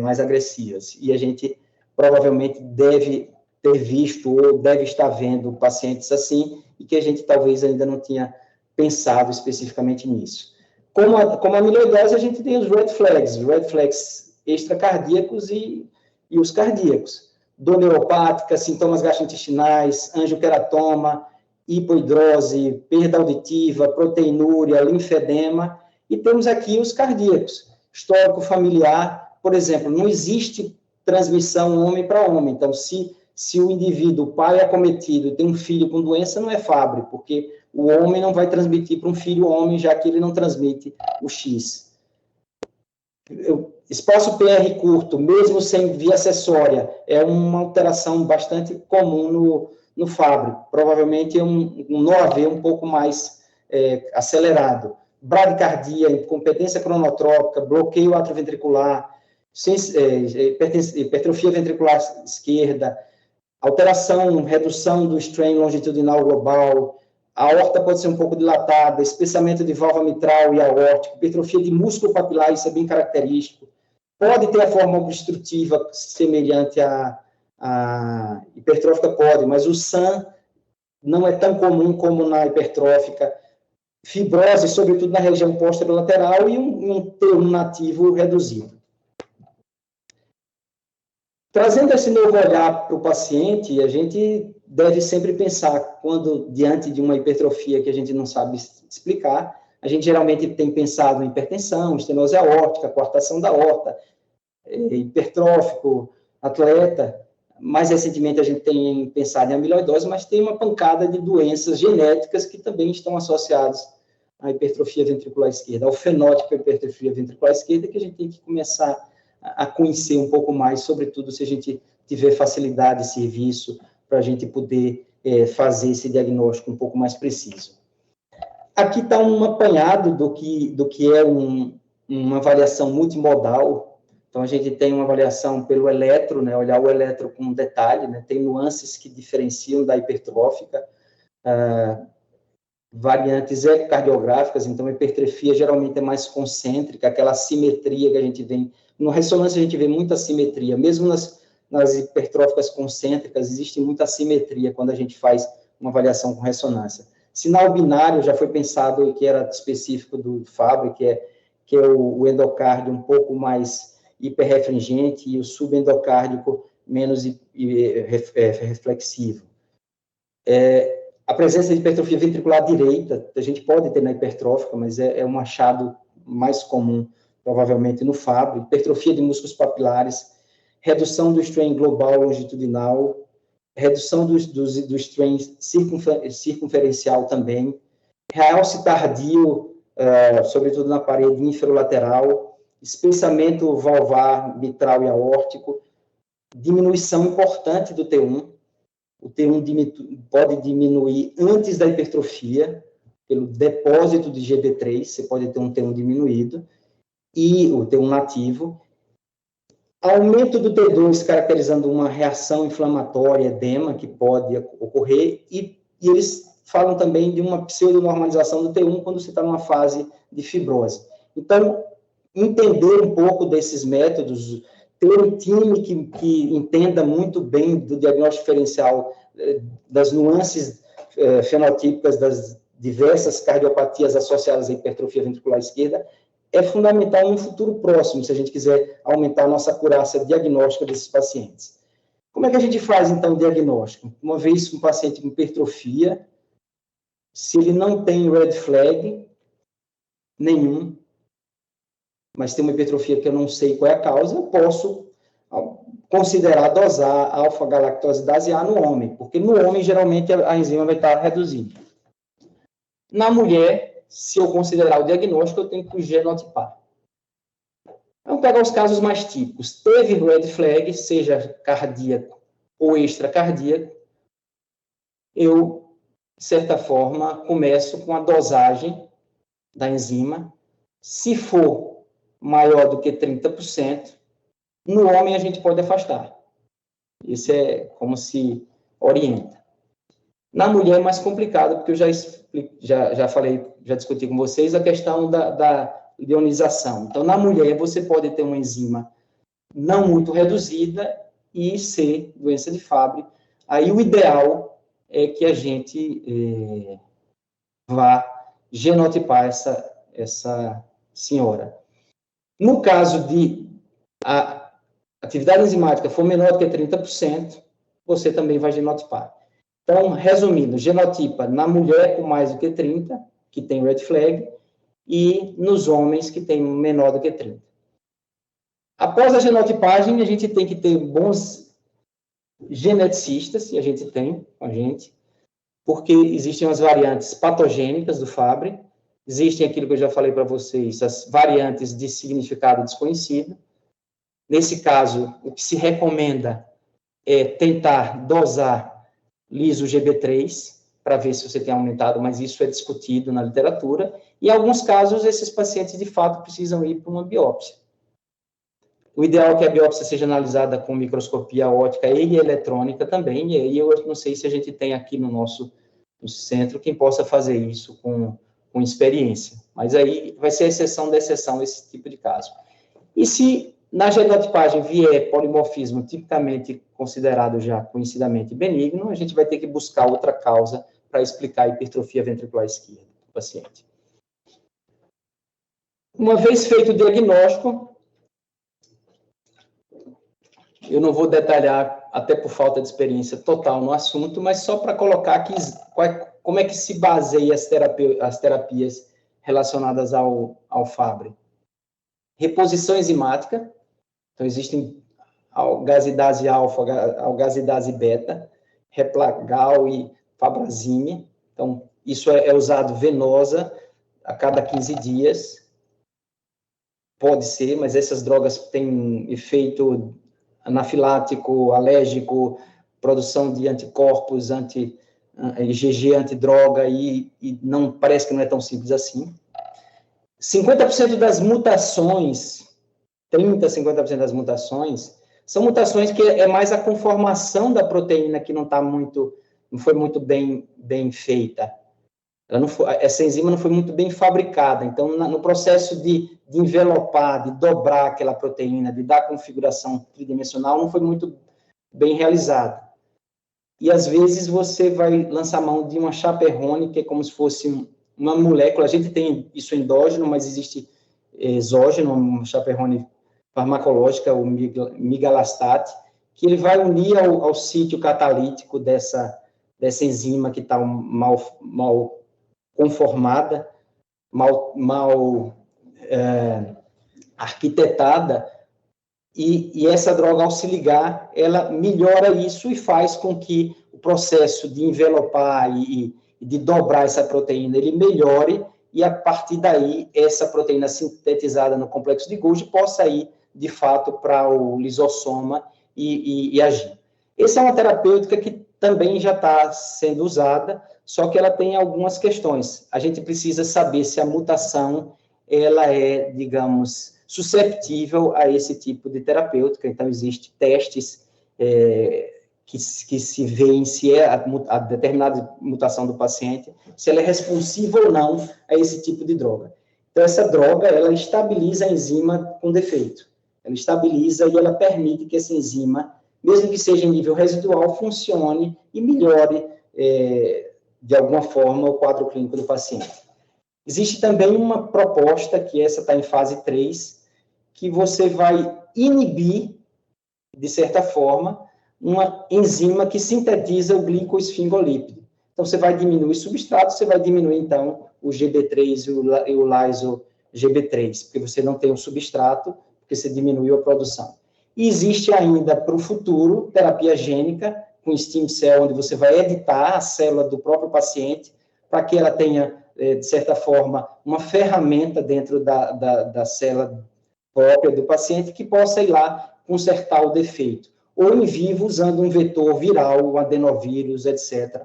mais agressivas. E a gente provavelmente deve ter visto ou deve estar vendo pacientes assim, e que a gente talvez ainda não tinha pensado especificamente nisso. Como a amiloidose, a gente tem os red flags extracardíacos e os cardíacos. Dor neuropática, sintomas gastrointestinais, angioqueratoma, hipohidrose, perda auditiva, proteinúria, linfedema, e temos aqui os cardíacos. Histórico familiar, por exemplo, não existe transmissão homem para homem, então se o indivíduo, o pai é acometido, tem um filho com doença, não é Fabry, porque o homem não vai transmitir para um filho homem, já que ele não transmite o X. Espaço PR curto, mesmo sem via acessória, é uma alteração bastante comum no Fabry. Provavelmente é um NOAV um pouco mais acelerado. Bradicardia, incompetência cronotrópica, bloqueio atrioventricular, hipertrofia ventricular esquerda, alteração, redução do strain longitudinal global, a aorta pode ser um pouco dilatada, espessamento de válvula mitral e aórtica, hipertrofia de músculo papilar, isso é bem característico. Pode ter a forma obstrutiva semelhante à hipertrófica, pode, mas o SAM não é tão comum como na hipertrófica. Fibrose, sobretudo na região posterolateral, e um T1 nativo reduzido. Trazendo esse novo olhar para o paciente, a gente deve sempre pensar, quando diante de uma hipertrofia que a gente não sabe explicar, A gente geralmente tem pensado em hipertensão, estenose aórtica, coartação da aorta, hipertrófico, atleta. Mais recentemente, a gente tem pensado em amiloidose, mas tem uma pancada de doenças genéticas que também estão associadas à hipertrofia ventricular esquerda, ao fenótipo da hipertrofia ventricular esquerda, que a gente tem que começar a conhecer um pouco mais, sobretudo se a gente tiver facilidade de serviço, para a gente poder fazer esse diagnóstico um pouco mais preciso. Aqui está um apanhado do que é uma avaliação multimodal. Então, a gente tem uma avaliação pelo eletro, né, olhar o eletro com detalhe, né, tem nuances que diferenciam da hipertrófica, variantes ecocardiográficas, então a hipertrofia geralmente é mais concêntrica, aquela simetria que a gente vê. Na ressonância a gente vê muita simetria, mesmo nas hipertróficas concêntricas, existe muita simetria quando a gente faz uma avaliação com ressonância. Sinal binário já foi pensado que era específico do Fabry, que é o endocárdio um pouco mais hiperrefringente e o subendocárdico menos reflexivo. A presença de hipertrofia ventricular direita, a gente pode ter na hipertrófica, mas é um achado mais comum, provavelmente, no Fabry. Hipertrofia de músculos papilares, redução do strain global longitudinal, redução do strain circunferencial também, realce tardio, sobretudo na parede inferolateral, espessamento valvar, mitral e aórtico, diminuição importante do T1, o T1 pode diminuir antes da hipertrofia, pelo depósito de GB3, você pode ter um T1 diminuído, e o T1 nativo. Aumento do T2, caracterizando uma reação inflamatória, edema, que pode ocorrer, e eles falam também de uma pseudonormalização do T1 quando você está numa fase de fibrose. Então, entender um pouco desses métodos, ter um time que entenda muito bem do diagnóstico diferencial, das nuances fenotípicas das diversas cardiopatias associadas à hipertrofia ventricular esquerda, é fundamental no futuro próximo, se a gente quiser aumentar a nossa acurácia diagnóstica desses pacientes. Como é que a gente faz, então, o diagnóstico? Uma vez um paciente com hipertrofia, se ele não tem red flag nenhum, mas tem uma hipertrofia que eu não sei qual é a causa, eu posso considerar dosar alfa-galactosidase A no homem, porque no homem, geralmente, a enzima vai estar reduzida. Na mulher, se eu considerar o diagnóstico, eu tenho que genotipar. Vamos pegar os casos mais típicos. Teve red flag, seja cardíaco ou extracardíaco, eu, de certa forma, começo com a dosagem da enzima. Se for maior do que 30%, no homem a gente pode afastar. Isso é como se orienta. Na mulher é mais complicado, porque eu já falei, já discuti com vocês a questão da ionização. Então, na mulher, você pode ter uma enzima não muito reduzida e ser doença de Fabry. Aí, o ideal é que a gente vá genotipar essa senhora. No caso de a atividade enzimática for menor do que 30%, você também vai genotipar. Então, resumindo, genotipa na mulher com mais do que 30, que tem red flag, e nos homens que tem menor do que 30. Após a genotipagem, a gente tem que ter bons geneticistas, e a gente tem com a gente, porque existem as variantes patogênicas do Fabry, existem aquilo que eu já falei para vocês, as variantes de significado desconhecido. Nesse caso, o que se recomenda é tentar dosar liso-GB3, para ver se você tem aumentado, mas isso é discutido na literatura. E, em alguns casos, esses pacientes, de fato, precisam ir para uma biópsia. O ideal é que a biópsia seja analisada com microscopia óptica e eletrônica também, e aí eu não sei se a gente tem aqui no nosso centro quem possa fazer isso com experiência. Mas aí vai ser a exceção da exceção esse tipo de caso. E se na genotipagem vier polimorfismo tipicamente considerado já conhecidamente benigno, a gente vai ter que buscar outra causa para explicar a hipertrofia ventricular esquerda do paciente. Uma vez feito o diagnóstico, eu não vou detalhar, até por falta de experiência total no assunto, mas só para colocar aqui como é que se baseia as terapias relacionadas ao Fabry. Reposição enzimática, então existem algasidase alfa, algasidase beta, Replagal e Fabrazime. Então, isso é usado venosa a cada 15 dias. Pode ser, mas essas drogas têm efeito anafilático, alérgico, produção de anticorpos, IgG antidroga, e não parece que não é tão simples assim. 50% das mutações, 50% das mutações, são mutações que é mais a conformação da proteína que não foi muito bem feita. Essa enzima não foi muito bem fabricada, então no processo de envelopar, de dobrar aquela proteína, de dar configuração tridimensional, não foi muito bem realizado. E às vezes você vai lançar mão de uma chaperone, que é como se fosse uma molécula, a gente tem isso endógeno, mas existe exógeno, uma chaperone farmacológica, o migalastat, que ele vai unir ao sítio catalítico dessa enzima que está mal conformada, mal arquitetada, e essa droga, ao se ligar, ela melhora isso e faz com que o processo de envelopar e de dobrar essa proteína, ele melhore, e a partir daí, essa proteína sintetizada no complexo de Golgi possa ir, de fato, para o lisossoma e agir. Essa é uma terapêutica que também já está sendo usada, só que ela tem algumas questões. A gente precisa saber se a mutação ela é, digamos, susceptível a esse tipo de terapêutica. Então, existem testes que se veem se é a determinada mutação do paciente, se ela é responsiva ou não a esse tipo de droga. Então, essa droga, ela estabiliza a enzima com defeito. Ela estabiliza e ela permite que essa enzima, mesmo que seja em nível residual, funcione e melhore, de alguma forma, o quadro clínico do paciente. Existe também uma proposta, que essa está em fase 3, que você vai inibir, de certa forma, uma enzima que sintetiza o glicoesfingolípido. Então, você vai diminuir o substrato, você vai diminuir, então, o GB3 e o lyso-GB3, porque você não tem um substrato, porque você diminuiu a produção. E existe ainda, para o futuro, terapia gênica, com stem cell, onde você vai editar a célula do próprio paciente, para que ela tenha, de certa forma, uma ferramenta dentro da célula própria do paciente que possa ir lá consertar o defeito. Ou em vivo, usando um vetor viral, um adenovírus, etc.,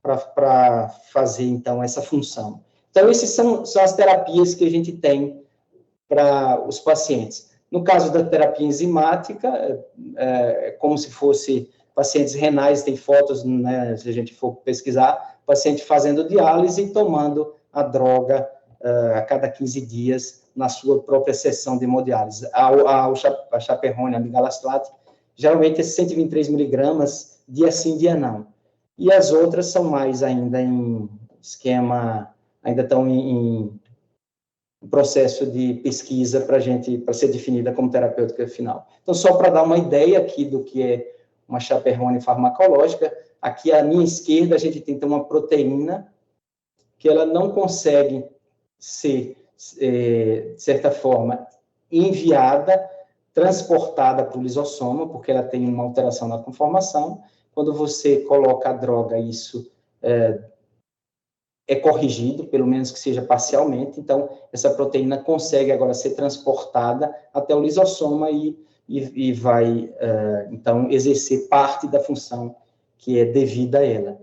para fazer, então, essa função. Então, essas são as terapias que a gente tem para os pacientes. No caso da terapia enzimática, é como se fosse pacientes renais, tem fotos, né, se a gente for pesquisar, paciente fazendo diálise e tomando a droga a cada 15 dias na sua própria sessão de hemodiálise. A chaperone, a migalastat, geralmente é 123 miligramas, dia sim, dia não. E as outras são mais ainda em esquema, ainda estão em processo de pesquisa para ser definida como terapêutica final. Então, só para dar uma ideia aqui do que é uma chaperone farmacológica, aqui à minha esquerda a gente tem uma proteína que ela não consegue ser, de certa forma, enviada, transportada para o lisossoma, porque ela tem uma alteração na conformação. Quando você coloca a droga, isso é corrigido, pelo menos que seja parcialmente, então essa proteína consegue agora ser transportada até o lisossoma e vai, então, exercer parte da função que é devida a ela.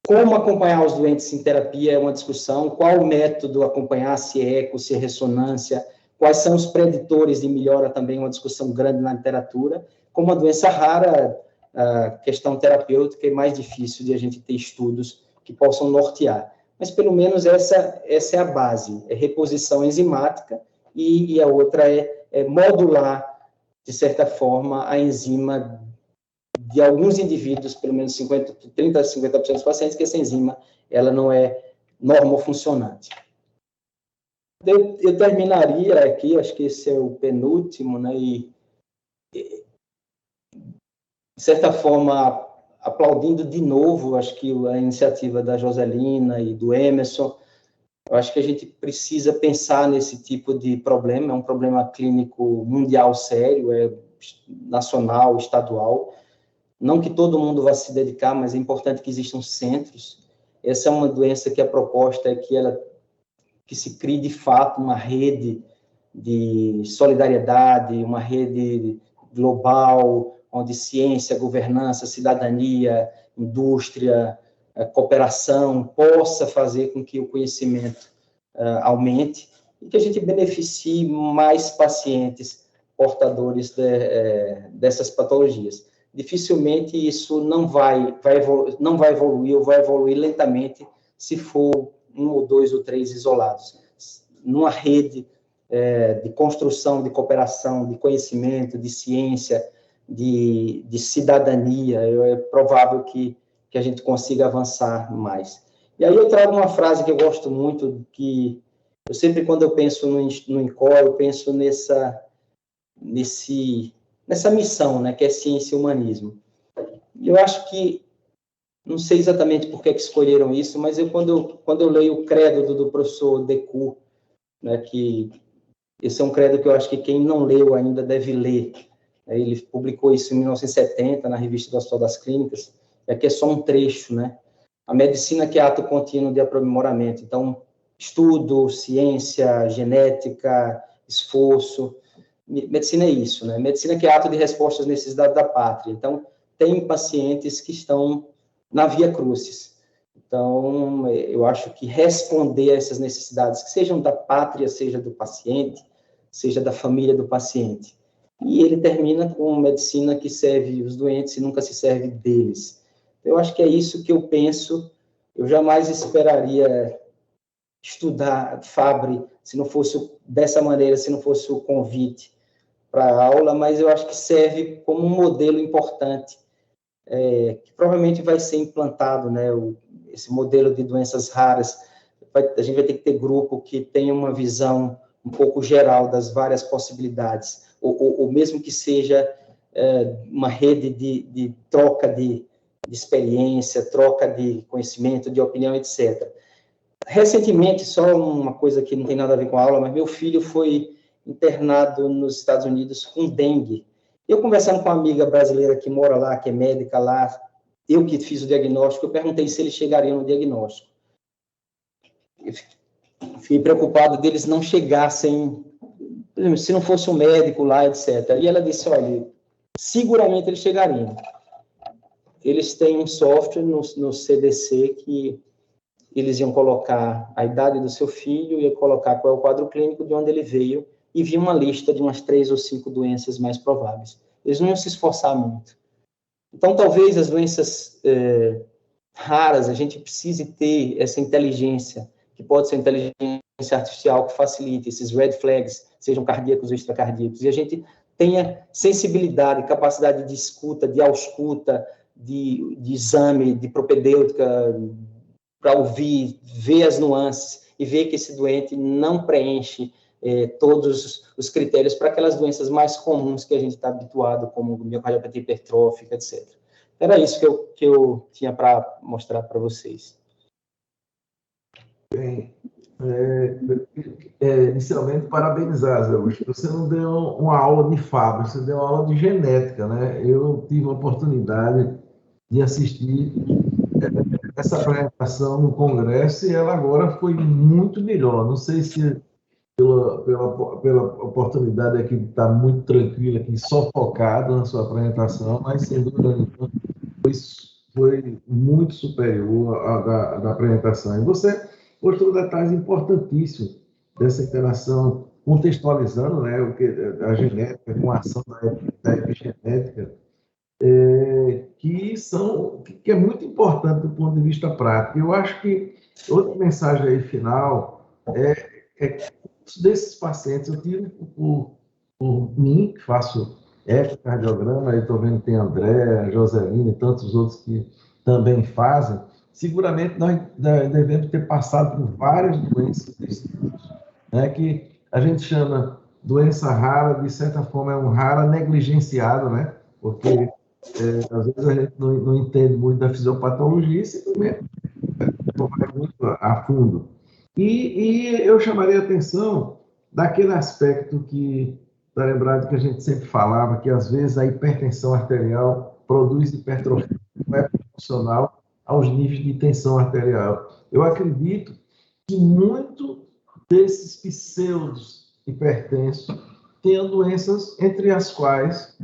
Como acompanhar os doentes em terapia é uma discussão, qual o método acompanhar, se é eco, se é ressonância, quais são os preditores de melhora, também uma discussão grande na literatura. Como uma doença rara, a questão terapêutica é mais difícil de a gente ter estudos que possam nortear. Mas, pelo menos, essa é a base, é reposição enzimática, e a outra é modular, de certa forma, a enzima de alguns indivíduos, pelo menos 30% a 50% dos pacientes, que essa enzima ela não é normofuncionante. Eu terminaria aqui, acho que esse é o penúltimo, né, e de certa forma, aplaudindo de novo, acho que a iniciativa da Joselina e do Emerson, Eu acho que a gente precisa pensar nesse tipo de problema, é um problema clínico mundial sério, é nacional, estadual. Não que todo mundo vá se dedicar, mas é importante que existam centros. Essa é uma doença que a proposta é que se crie, de fato, uma rede de solidariedade, uma rede global, onde ciência, governança, cidadania, indústria, cooperação possa fazer com que o conhecimento aumente e que a gente beneficie mais pacientes portadores dessas patologias. Dificilmente isso não vai evoluir ou vai evoluir lentamente se for 1 ou 2 ou 3 isolados. Numa rede de construção, de cooperação, de conhecimento, de ciência, de cidadania, é provável que a gente consiga avançar mais. E aí eu trago uma frase que eu gosto muito, que eu sempre, quando eu penso no INCOR, eu penso nessa missão, né, que é ciência e humanismo. E eu acho que, não sei exatamente por que escolheram isso, mas quando eu leio o credo do professor Decoux, né, que esse é um credo que eu acho que quem não leu ainda deve ler. Ele publicou isso em 1970, na Revista do Hospital das Clínicas, e aqui é só um trecho, né? A medicina que é ato contínuo de aprimoramento. Então, estudo, ciência, genética, esforço. Medicina é isso, né? Medicina que é ato de resposta às necessidades da pátria. Então, tem pacientes que estão na via crucis. Então, eu acho que responder a essas necessidades, que sejam da pátria, seja do paciente, seja da família do paciente. E ele termina com medicina que serve os doentes e nunca se serve deles. Eu acho que é isso que eu penso. Eu jamais esperaria estudar FABRE se não fosse dessa maneira, se não fosse o convite para a aula, mas eu acho que serve como um modelo importante, que provavelmente vai ser implantado, né, esse modelo de doenças raras. A gente vai ter que ter grupo que tenha uma visão um pouco geral das várias possibilidades, ou mesmo que seja uma rede de troca de experiência, troca de conhecimento, de opinião, etc. Recentemente, só uma coisa que não tem nada a ver com a aula, mas meu filho foi internado nos Estados Unidos com dengue. Eu, conversando com uma amiga brasileira que mora lá, que é médica lá, eu que fiz o diagnóstico, eu perguntei se eles chegariam no diagnóstico. Eu fiquei preocupado deles não chegassem, por exemplo, se não fosse um médico lá, etc. E ela disse, olha, seguramente eles chegariam. Eles têm um software no CDC que eles iam colocar a idade do seu filho, ia colocar qual é o quadro clínico de onde ele veio, e via uma lista de umas 3 ou 5 doenças mais prováveis. Eles não iam se esforçar muito. Então, talvez as doenças raras, a gente precise ter essa inteligência, que pode ser inteligência artificial, que facilite esses red flags, sejam cardíacos ou extracardíacos, e a gente tenha sensibilidade, capacidade de escuta, de ausculta, de exame, de propedêutica, para ouvir, ver as nuances e ver que esse doente não preenche todos os critérios para aquelas doenças mais comuns que a gente está habituado, como miocardiopatia hipertrófica, etc. Era isso que eu tinha para mostrar para vocês. Bem, inicialmente, parabenizar, Zé Augusto. Você não deu uma aula de fábrica, você deu uma aula de genética, né? Eu tive a oportunidade de assistir essa apresentação no Congresso e ela agora foi muito melhor. Não sei se pela oportunidade aqui de estar muito tranquilo aqui, só focado na sua apresentação, mas sem dúvida nenhuma foi muito superior à da apresentação. E você mostrou detalhes importantíssimos dessa interação, contextualizando, né, a genética com a ação da epigenética, que é muito importante do ponto de vista prático. Eu acho que outra mensagem aí final é desses pacientes, eu tiro por mim, que faço ecocardiograma, aí estou vendo que tem André, Joselina e tantos outros que também fazem, seguramente nós devemos ter passado por várias doenças desse tipo, né, que a gente chama doença rara, de certa forma é um rara negligenciado, né, porque às vezes a gente não entende muito da fisiopatologia e simplesmente não vai muito a fundo. E eu chamaria a atenção daquele aspecto que, está lembrado que a gente sempre falava, que às vezes a hipertensão arterial produz hipertrofia, não é proporcional aos níveis de tensão arterial. Eu acredito que muito desses pseudos hipertensos tenham doenças entre as quais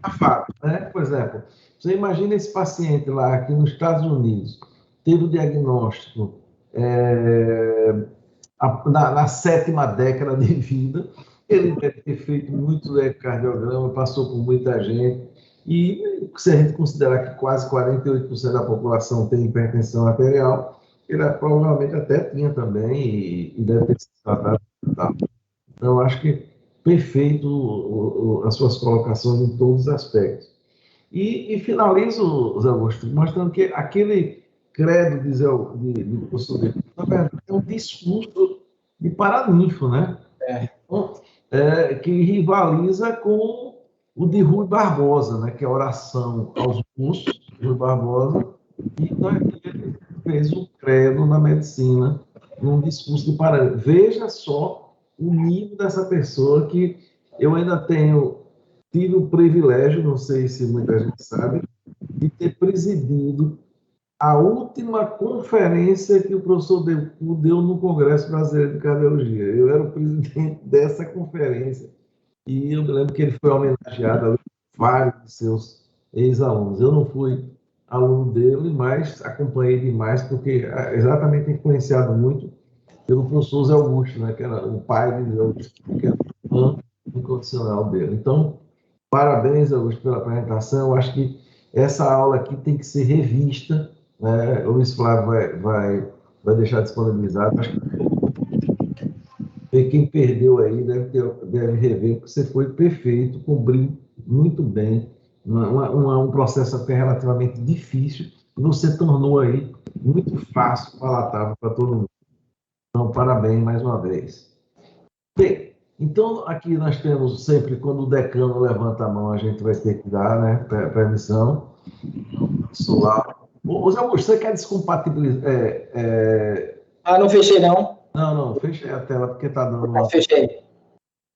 a fato, né? Por exemplo, você imagina esse paciente lá aqui nos Estados Unidos, teve o diagnóstico na 7ª década de vida, ele deve ter feito muito ecocardiograma, passou por muita gente, e se a gente considerar que quase 48% da população tem hipertensão arterial, ele provavelmente até tinha também e deve ter sido tratado. Então, acho que perfeito as suas colocações em todos os aspectos. E finalizo, Zé Augusto, mostrando que aquele credo de professor de na verdade, é um discurso de paraninfo, né? Então, que rivaliza com o de Rui Barbosa, né? Que é a oração aos bustos de Rui Barbosa, e ele fez o credo na medicina num discurso de paraninfo. Veja só o nível dessa pessoa que eu ainda tive o privilégio, não sei se muita gente sabe, de ter presidido a última conferência que o professor Decu deu no Congresso Brasileiro de Cardiologia. Eu era o presidente dessa conferência e eu me lembro que ele foi homenageado ali por vários de seus ex-alunos. Eu não fui aluno dele, mas acompanhei demais, porque exatamente influenciado muito pelo professor Zé Augusto, né, que era o pai de Zé Augusto, que era fã incondicional dele. Então, parabéns, Augusto, pela apresentação. Eu acho que essa aula aqui tem que ser revista, né? O Luiz Flávio vai deixar disponibilizado. Acho que quem perdeu aí deve rever, porque você foi perfeito, cobriu muito bem um processo até relativamente difícil, e você tornou aí muito fácil, palatável para todo mundo. Então, parabéns mais uma vez. Bem, então aqui nós temos sempre, quando o decano levanta a mão, a gente vai ter que dar, né, permissão. Solar. Ô, Zé Augusto, você quer descompatibilizar? Não fechei, não. Não, fechei a tela, porque está dando uma... Fechei.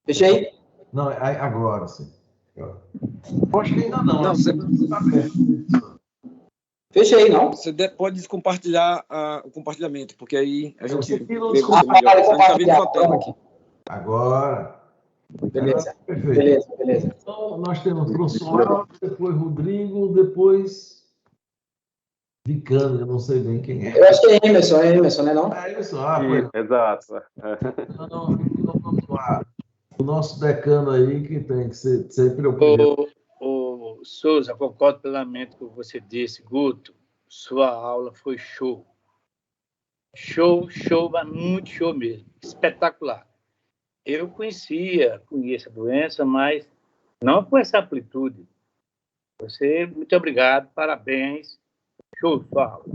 Fechei? Não, agora sim. Acho que ainda não. Não, você... Está aberto. Fechei, não? Você pode descompartilhar o compartilhamento, porque aí a gente vê melhor. Está vendo sua tela aqui. Agora. Beleza. Agora, perfeito. Beleza. Então, nós temos o professor Alves, depois Rodrigo, depois Vicano, eu não sei bem quem é. Eu acho que é Emerson, né, não? É Emerson, exato. Então, vamos lá. O nosso decano aí, que tem que ser sempre o primeiro. Ô, Souza, concordo plenamente com o que você disse. Guto, sua aula foi show. Show, mas muito show mesmo. Espetacular. Eu conheço a doença, mas não com essa amplitude. Muito obrigado, parabéns. Show, sua aula.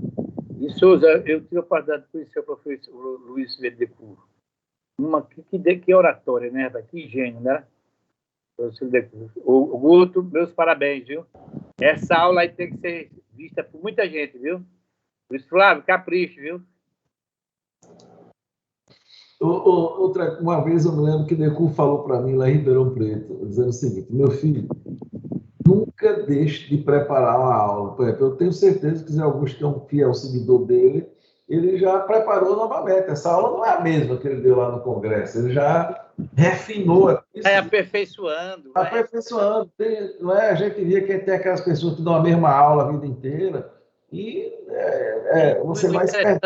E, Souza, eu tive a oportunidade de conhecer o professor Luiz Vedecur. Que oratória, né? Que gênio, né? O Guto, meus parabéns, viu? Essa aula aí tem que ser vista por muita gente, viu? Luiz Flávio, capricho, viu? Uma vez eu me lembro que Decu falou para mim lá em Ribeirão Preto, dizendo o seguinte: meu filho, nunca deixe de preparar uma aula. Por exemplo, eu tenho certeza que Zé Augusto, que é um fiel seguidor dele, ele já preparou novamente. Essa aula não é a mesma que ele deu lá no Congresso, ele já refinou. Aperfeiçoando. Aperfeiçoando. Não é? A gente via que tem aquelas pessoas que dão a mesma aula a vida inteira e você vai esperando.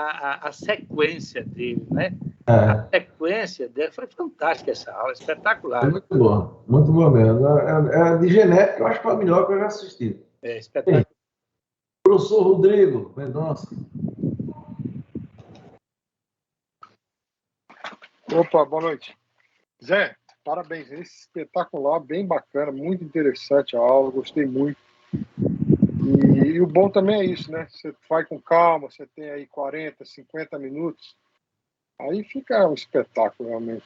A sequência dele, né? A sequência dele foi fantástica, essa aula, espetacular. É muito boa mesmo. De genética, eu acho que foi a melhor que eu já assisti. Espetacular. Professor Rodrigo Mendonça. Opa, boa noite. Zé, parabéns, espetacular, bem bacana, muito interessante a aula, gostei muito. E o bom também é isso, né? Você vai com calma, você tem aí 40, 50 minutos, aí fica um espetáculo, realmente.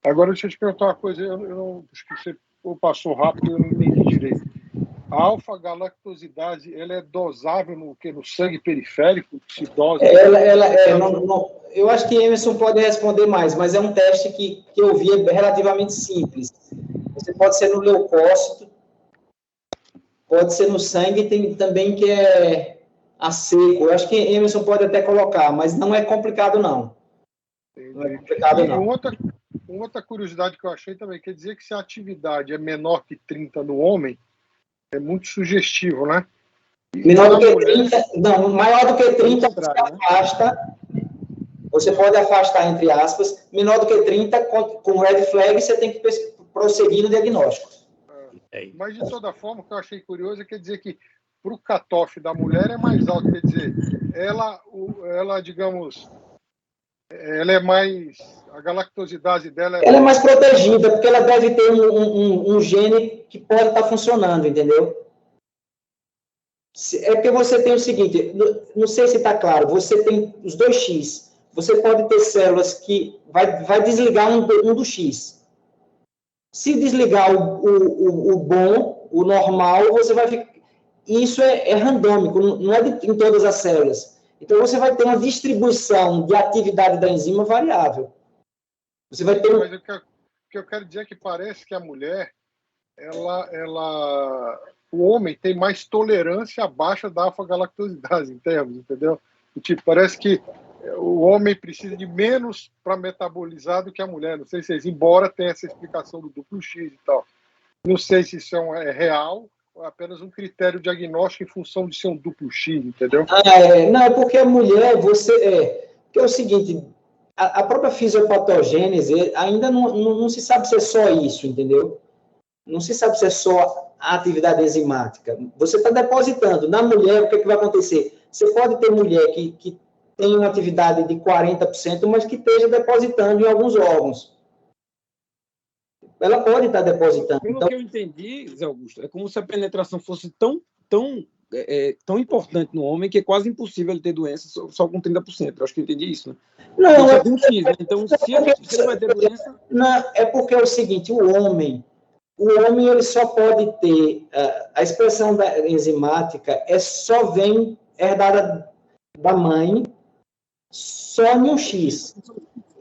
Agora, deixa eu te perguntar uma coisa, eu acho que você passou rápido, eu não entendi direito. A alfa-galactosidase, ela é dosável no sangue periférico? Se dosa? Eu acho que Emerson pode responder mais, mas é um teste que eu vi relativamente simples. Você pode ser no leucócito, pode ser no sangue, tem também que é a seco. Eu acho que Emerson pode até colocar, mas não é complicado, não. Não é complicado, não. Uma outra curiosidade que eu achei também, quer dizer que se a atividade é menor que 30 no homem, é muito sugestivo, né? Menor do que 30, não, maior do que 30, você afasta. Você pode afastar, entre aspas. Menor do que 30, com red flag, você tem que prosseguir no diagnóstico. Mas, de toda forma, o que eu achei curioso quer dizer que para o cutoff da mulher é mais alto. Quer dizer, ela digamos, ela é mais... A galactosidase dela ela é mais protegida, porque ela deve ter um gene que pode estar funcionando, entendeu? É porque você tem o seguinte, não sei se está claro, você tem os dois X. Você pode ter células que vai desligar um do X. Se desligar o bom, o normal, você vai ficar... Isso é randômico, não é em todas as células. Então, você vai ter uma distribuição de atividade da enzima variável. Você vai ter... Mas o que eu quero dizer é que parece que a mulher, o homem tem mais tolerância à baixa da alfa-galactosidase, em termos, entendeu? Tipo, parece que o homem precisa de menos para metabolizar do que a mulher. Não sei se embora tenha essa explicação do duplo X e tal. Não sei se isso é real ou é apenas um critério diagnóstico em função de ser um duplo X, entendeu? Não, é porque a mulher, porque é o seguinte, a própria fisiopatogênese ainda não se sabe se é só isso, entendeu? Não se sabe se é só a atividade enzimática. Você está depositando. Na mulher, o que vai acontecer? Você pode ter mulher que tem uma atividade de 40%, mas que esteja depositando em alguns órgãos. Ela pode estar depositando. Pelo que eu entendi, Zé Augusto, é como se a penetração fosse tão importante no homem que é quase impossível ele ter doença só com 30%. Eu acho que eu entendi isso, né? Não, só tem um X, né? Então, se ele vai ter doença... Não, é porque é o seguinte, o homem ele só pode ter... A expressão da enzimática só vem herdada da mãe só em um X.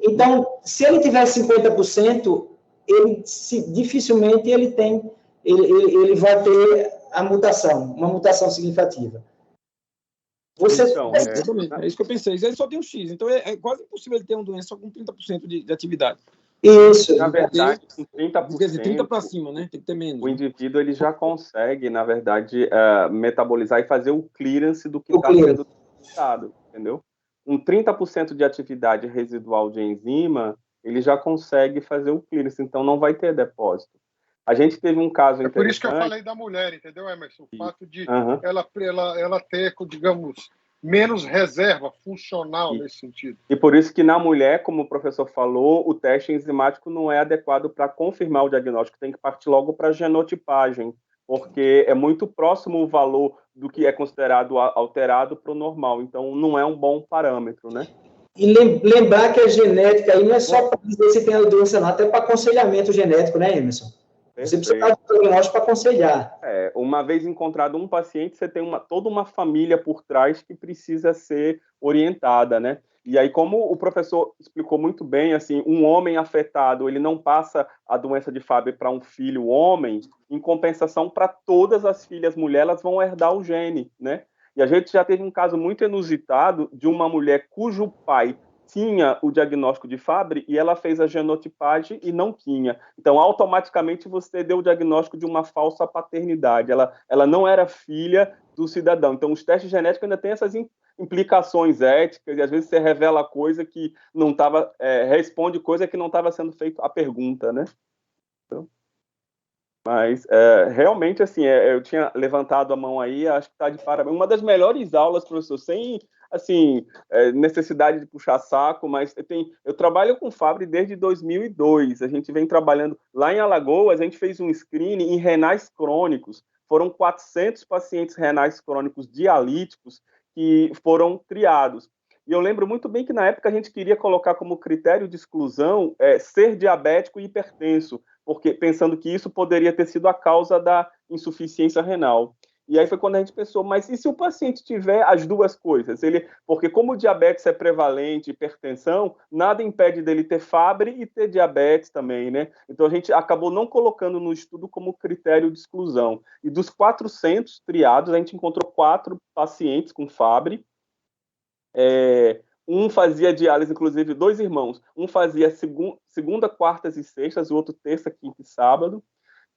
Então, se ele tiver 50%, dificilmente ele vai ter a mutação, uma mutação significativa. Então, é isso que eu pensei. Ele só tem um X, então é quase impossível ele ter uma doença só com 30% de atividade. Isso. Na verdade, com 30%... Quer dizer, 30 para cima, né? Tem que ter menos. O indivíduo ele já consegue, na verdade, metabolizar e fazer o clearance do que está sendo detectado, entendeu? Com 30% de atividade residual de enzima, ele já consegue fazer o clearance, então não vai ter depósito. A gente teve um caso interessante... por isso que eu falei da mulher, entendeu, Emerson? O fato de ela ter, digamos, menos reserva funcional nesse sentido. E por isso que na mulher, como o professor falou, o teste enzimático não é adequado para confirmar o diagnóstico, tem que partir logo para a genotipagem, porque é muito próximo o valor do que é considerado alterado para o normal, então não é um bom parâmetro, né? E lembrar que a genética aí não é só para dizer se tem a doença, não, até para aconselhamento genético, né, Emerson? Você precisa dar um diagnóstico para aconselhar. Uma vez encontrado um paciente, você tem toda uma família por trás que precisa ser orientada, né? E aí, como o professor explicou muito bem, assim, um homem afetado, ele não passa a doença de Fabry para um filho homem, em compensação, para todas as filhas mulheres, elas vão herdar o gene, né? E a gente já teve um caso muito inusitado de uma mulher cujo pai tinha o diagnóstico de Fabry e ela fez a genotipagem e não tinha. Então, automaticamente, você deu o diagnóstico de uma falsa paternidade. Ela não era filha do cidadão. Então, os testes genéticos ainda têm essas implicações éticas e, às vezes, você revela coisa que não estava... responde coisa que não estava sendo feita a pergunta, né? Então, mas, realmente, assim, eu tinha levantado a mão aí, acho que está de parabéns. Uma das melhores aulas, professor, sem... assim, necessidade de puxar saco, mas eu trabalho com Fabry desde 2002, a gente vem trabalhando lá em Alagoas, a gente fez um screening em renais crônicos, foram 400 pacientes renais crônicos dialíticos que foram triados, e eu lembro muito bem que na época a gente queria colocar como critério de exclusão ser diabético e hipertenso, porque pensando que isso poderia ter sido a causa da insuficiência renal. E aí foi quando a gente pensou, mas e se o paciente tiver as duas coisas? Porque como o diabetes é prevalente, hipertensão, nada impede dele ter Fabry e ter diabetes também, né? Então a gente acabou não colocando no estudo como critério de exclusão. E dos 400 triados, a gente encontrou 4 pacientes com Fabry. Um fazia diálise, inclusive 2 irmãos. Um fazia segunda, quartas e sextas, o outro terça, quinta e sábado.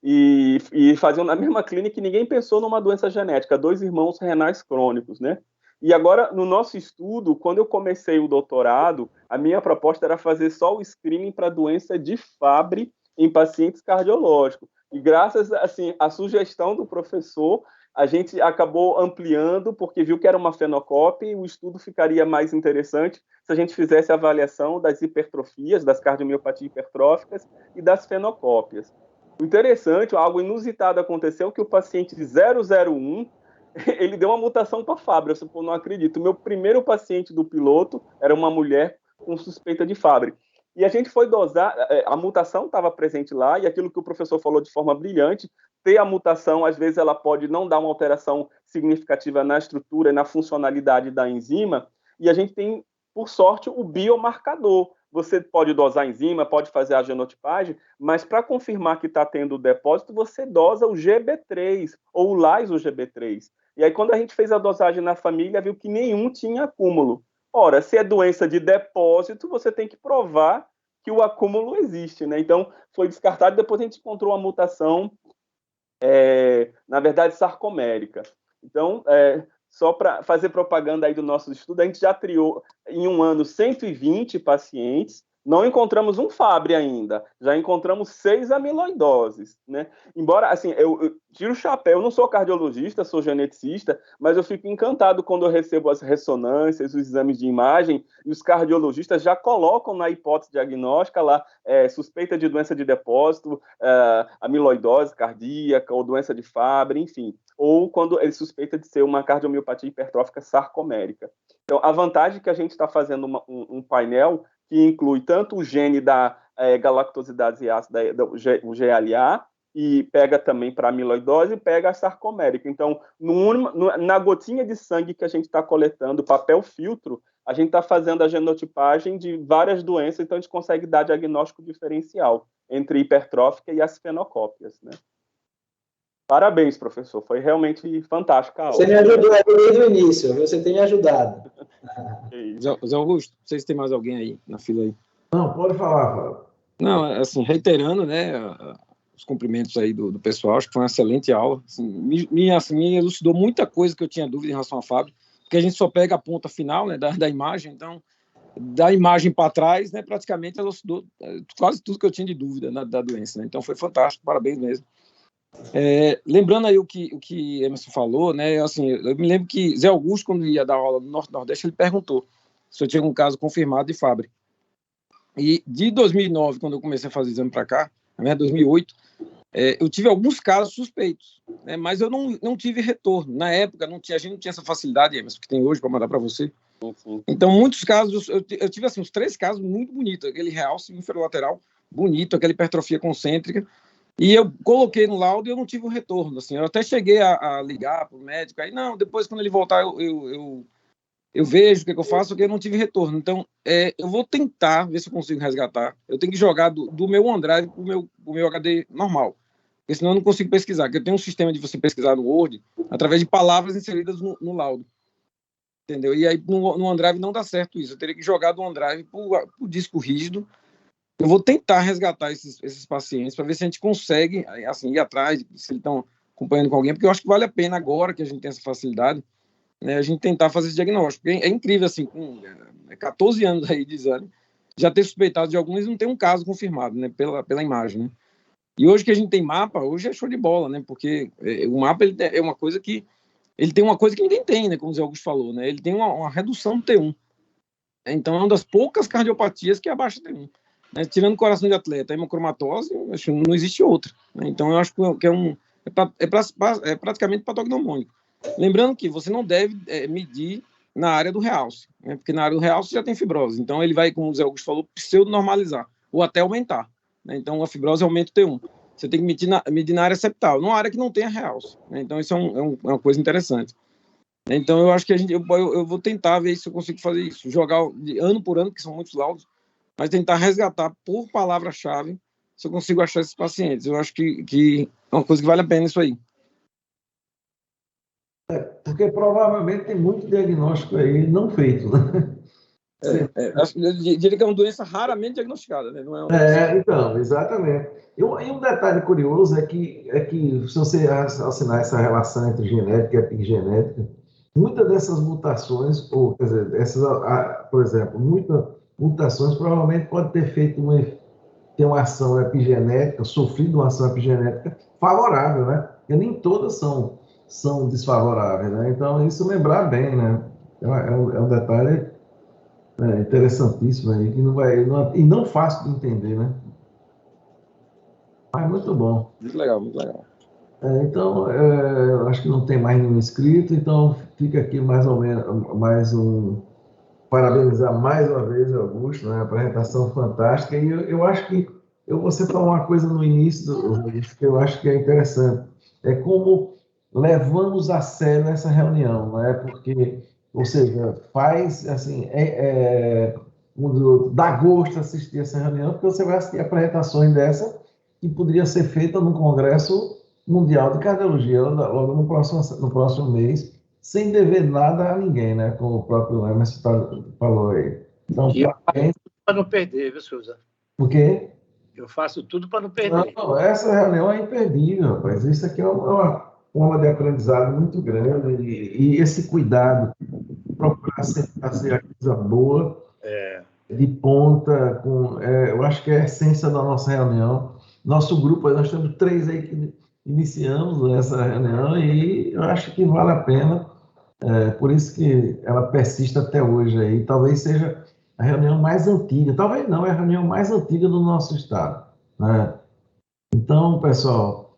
E faziam na mesma clínica e ninguém pensou numa doença genética, 2 irmãos renais crônicos, né? E agora, no nosso estudo, quando eu comecei o doutorado, a minha proposta era fazer só o screening para doença de Fabry em pacientes cardiológicos. E graças, assim, à sugestão do professor, a gente acabou ampliando, porque viu que era uma fenocópia e o estudo ficaria mais interessante se a gente fizesse a avaliação das hipertrofias, das cardiomiopatias hipertróficas e das fenocópias. O interessante, algo inusitado aconteceu, que o paciente 001, ele deu uma mutação para Fabry. Eu não acredito. O meu primeiro paciente do piloto era uma mulher com suspeita de Fabry. E a gente foi dosar, a mutação estava presente lá, e aquilo que o professor falou de forma brilhante, ter a mutação, às vezes ela pode não dar uma alteração significativa na estrutura e na funcionalidade da enzima, e a gente tem, por sorte, o biomarcador. Você pode dosar a enzima, pode fazer a genotipagem, mas para confirmar que está tendo o depósito, você dosa o GB3, ou o lyso-GB3. E aí, quando a gente fez a dosagem na família, viu que nenhum tinha acúmulo. Ora, se é doença de depósito, você tem que provar que o acúmulo existe, né? Então, foi descartado, depois a gente encontrou uma mutação, na verdade, sarcomérica. Então, só para fazer propaganda aí do nosso estudo, a gente já triou em um ano 120 pacientes, não encontramos um Fabry ainda, já encontramos 6 amiloidoses, né? Embora, assim, eu tiro o chapéu, eu não sou cardiologista, sou geneticista, mas eu fico encantado quando eu recebo as ressonâncias, os exames de imagem, e os cardiologistas já colocam na hipótese diagnóstica lá, suspeita de doença de depósito, amiloidose cardíaca, ou doença de Fabry, enfim, ou quando ele suspeita de ser uma cardiomiopatia hipertrófica sarcomérica. Então, a vantagem é que a gente está fazendo um painel que inclui tanto o gene da galactosidase ácida, o GLA, e pega também para amiloidose e pega a sarcomérica. Então, na gotinha de sangue que a gente está coletando, papel filtro, a gente está fazendo a genotipagem de várias doenças, então a gente consegue dar diagnóstico diferencial entre hipertrófica e as fenocópias, né? Parabéns, professor. Foi realmente fantástica a aula. Você me ajudou aí desde o início, você tem me ajudado. Zé Augusto, não sei se tem mais alguém aí na fila aí. Não, pode falar, Fábio. Não, assim, reiterando, né, os cumprimentos aí do pessoal, acho que foi uma excelente aula. Assim, me elucidou muita coisa que eu tinha dúvida em relação à Fábio, porque a gente só pega a ponta final, né, da imagem, então, da imagem para trás, né, praticamente elucidou quase tudo que eu tinha de dúvida da doença, né? Então foi fantástico, parabéns mesmo. Lembrando aí o que Emerson falou, né, assim, eu me lembro que Zé Augusto, quando ia dar aula no Norte-Nordeste, ele perguntou se eu tinha um caso confirmado de Fabry. E de 2009, quando eu comecei a fazer exame para cá, né, 2008, eu tive alguns casos suspeitos, né, mas eu não tive retorno. Na época, a gente não tinha essa facilidade, Emerson, que tem hoje para mandar para você. Então, muitos casos, eu tive assim, uns 3 casos muito bonitos, aquele realce inferolateral bonito, aquela hipertrofia concêntrica, e eu coloquei no laudo e eu não tive um retorno. Assim, eu até cheguei a ligar para o médico, aí não, depois quando ele voltar eu vejo o que eu faço, porque eu não tive retorno. Então, eu vou tentar ver se eu consigo resgatar. Eu tenho que jogar do meu OneDrive para o meu HD normal, porque senão eu não consigo pesquisar, porque eu tenho um sistema de você pesquisar no Word através de palavras inseridas no laudo. Entendeu? E aí no OneDrive não dá certo isso. Eu teria que jogar do OneDrive para o disco rígido. Eu vou tentar resgatar esses pacientes para ver se a gente consegue, assim, ir atrás, se eles estão acompanhando com alguém, porque eu acho que vale a pena agora que a gente tem essa facilidade, né, a gente tentar fazer esse diagnóstico. É incrível, assim, com 14 anos aí de exame, já ter suspeitado de alguns e não ter um caso confirmado, né, pela imagem, né. E hoje que a gente tem mapa, hoje é show de bola, né, porque o mapa ele é uma coisa que ele tem uma coisa que ninguém tem, né, como o Zé Augusto falou, né, ele tem uma redução do T1. Então é uma das poucas cardiopatias que abaixa T1. Né, tirando o coração de atleta, a hemocromatose, acho que não existe outra. Né? Então, eu acho que é praticamente patognomônico. Lembrando que você não deve medir na área do realce, né? Porque na área do realce já tem fibrose. Então, ele vai, como o Zé Augusto falou, pseudo-normalizar, ou até aumentar. né? Então, a fibrose aumenta o T1. Você tem que medir na área septal, numa área que não tenha realce, né? Então, isso é uma coisa interessante. Então, eu acho que eu vou tentar ver se eu consigo fazer isso, jogar de ano por ano, que são muitos laudos, mas tentar resgatar por palavra-chave se eu consigo achar esses pacientes. Eu acho que é uma coisa que vale a pena isso aí. Porque provavelmente tem muito diagnóstico aí não feito, né? Eu diria que é uma doença raramente diagnosticada, né? Não é uma doença... Então, exatamente. E um detalhe curioso é que se você assinar essa relação entre genética e epigenética, muitas dessas mutações, ou quer dizer, por exemplo, muitas mutações provavelmente pode ter feito ter uma ação epigenética, sofrido uma ação epigenética favorável, né? Porque nem todas são desfavoráveis, né? Então, isso lembrar bem, né? É um detalhe interessantíssimo aí, que e não fácil de entender, né? Mas muito bom. Muito legal, muito legal. Então, eu acho que não tem mais nenhum inscrito, então fica aqui mais ou menos mais parabenizar mais uma vez o Augusto, né? Apresentação fantástica. E eu acho que você falou uma coisa no início que eu acho que é interessante. É como levamos a sério essa reunião, não é? Porque, ou seja, faz assim, dá gosto assistir essa reunião, porque você vai assistir apresentações dessa que poderia ser feita no Congresso Mundial de Cardiologia logo no próximo mês, sem dever nada a ninguém, né? Como o próprio Emerson falou aí. Então, para não perder, viu, Souza? O quê? Eu faço tudo para não perder. Não, essa reunião é imperdível, rapaz. Isso aqui é uma forma de aprendizado muito grande e esse cuidado, procurar sempre fazer a coisa boa, de ponta, eu acho que é a essência da nossa reunião. Nosso grupo, nós temos 3 aí que iniciamos essa reunião e eu acho que vale a pena, por isso que ela persiste até hoje aí. Talvez seja a reunião mais antiga, talvez não, é a reunião mais antiga do nosso estado, né? Então, pessoal,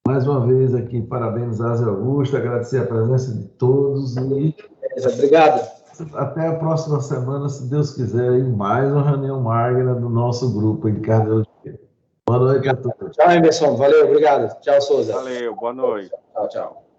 mais uma vez aqui, parabenizar a Zé Augusto, agradecer a presença de todos e obrigado. Até a próxima semana, se Deus quiser, em mais uma reunião magna do nosso grupo de cardiologia. Boa noite a todos. Tchau, Emerson. Valeu, obrigado. Tchau, Souza. Valeu, boa noite. Tchau, tchau.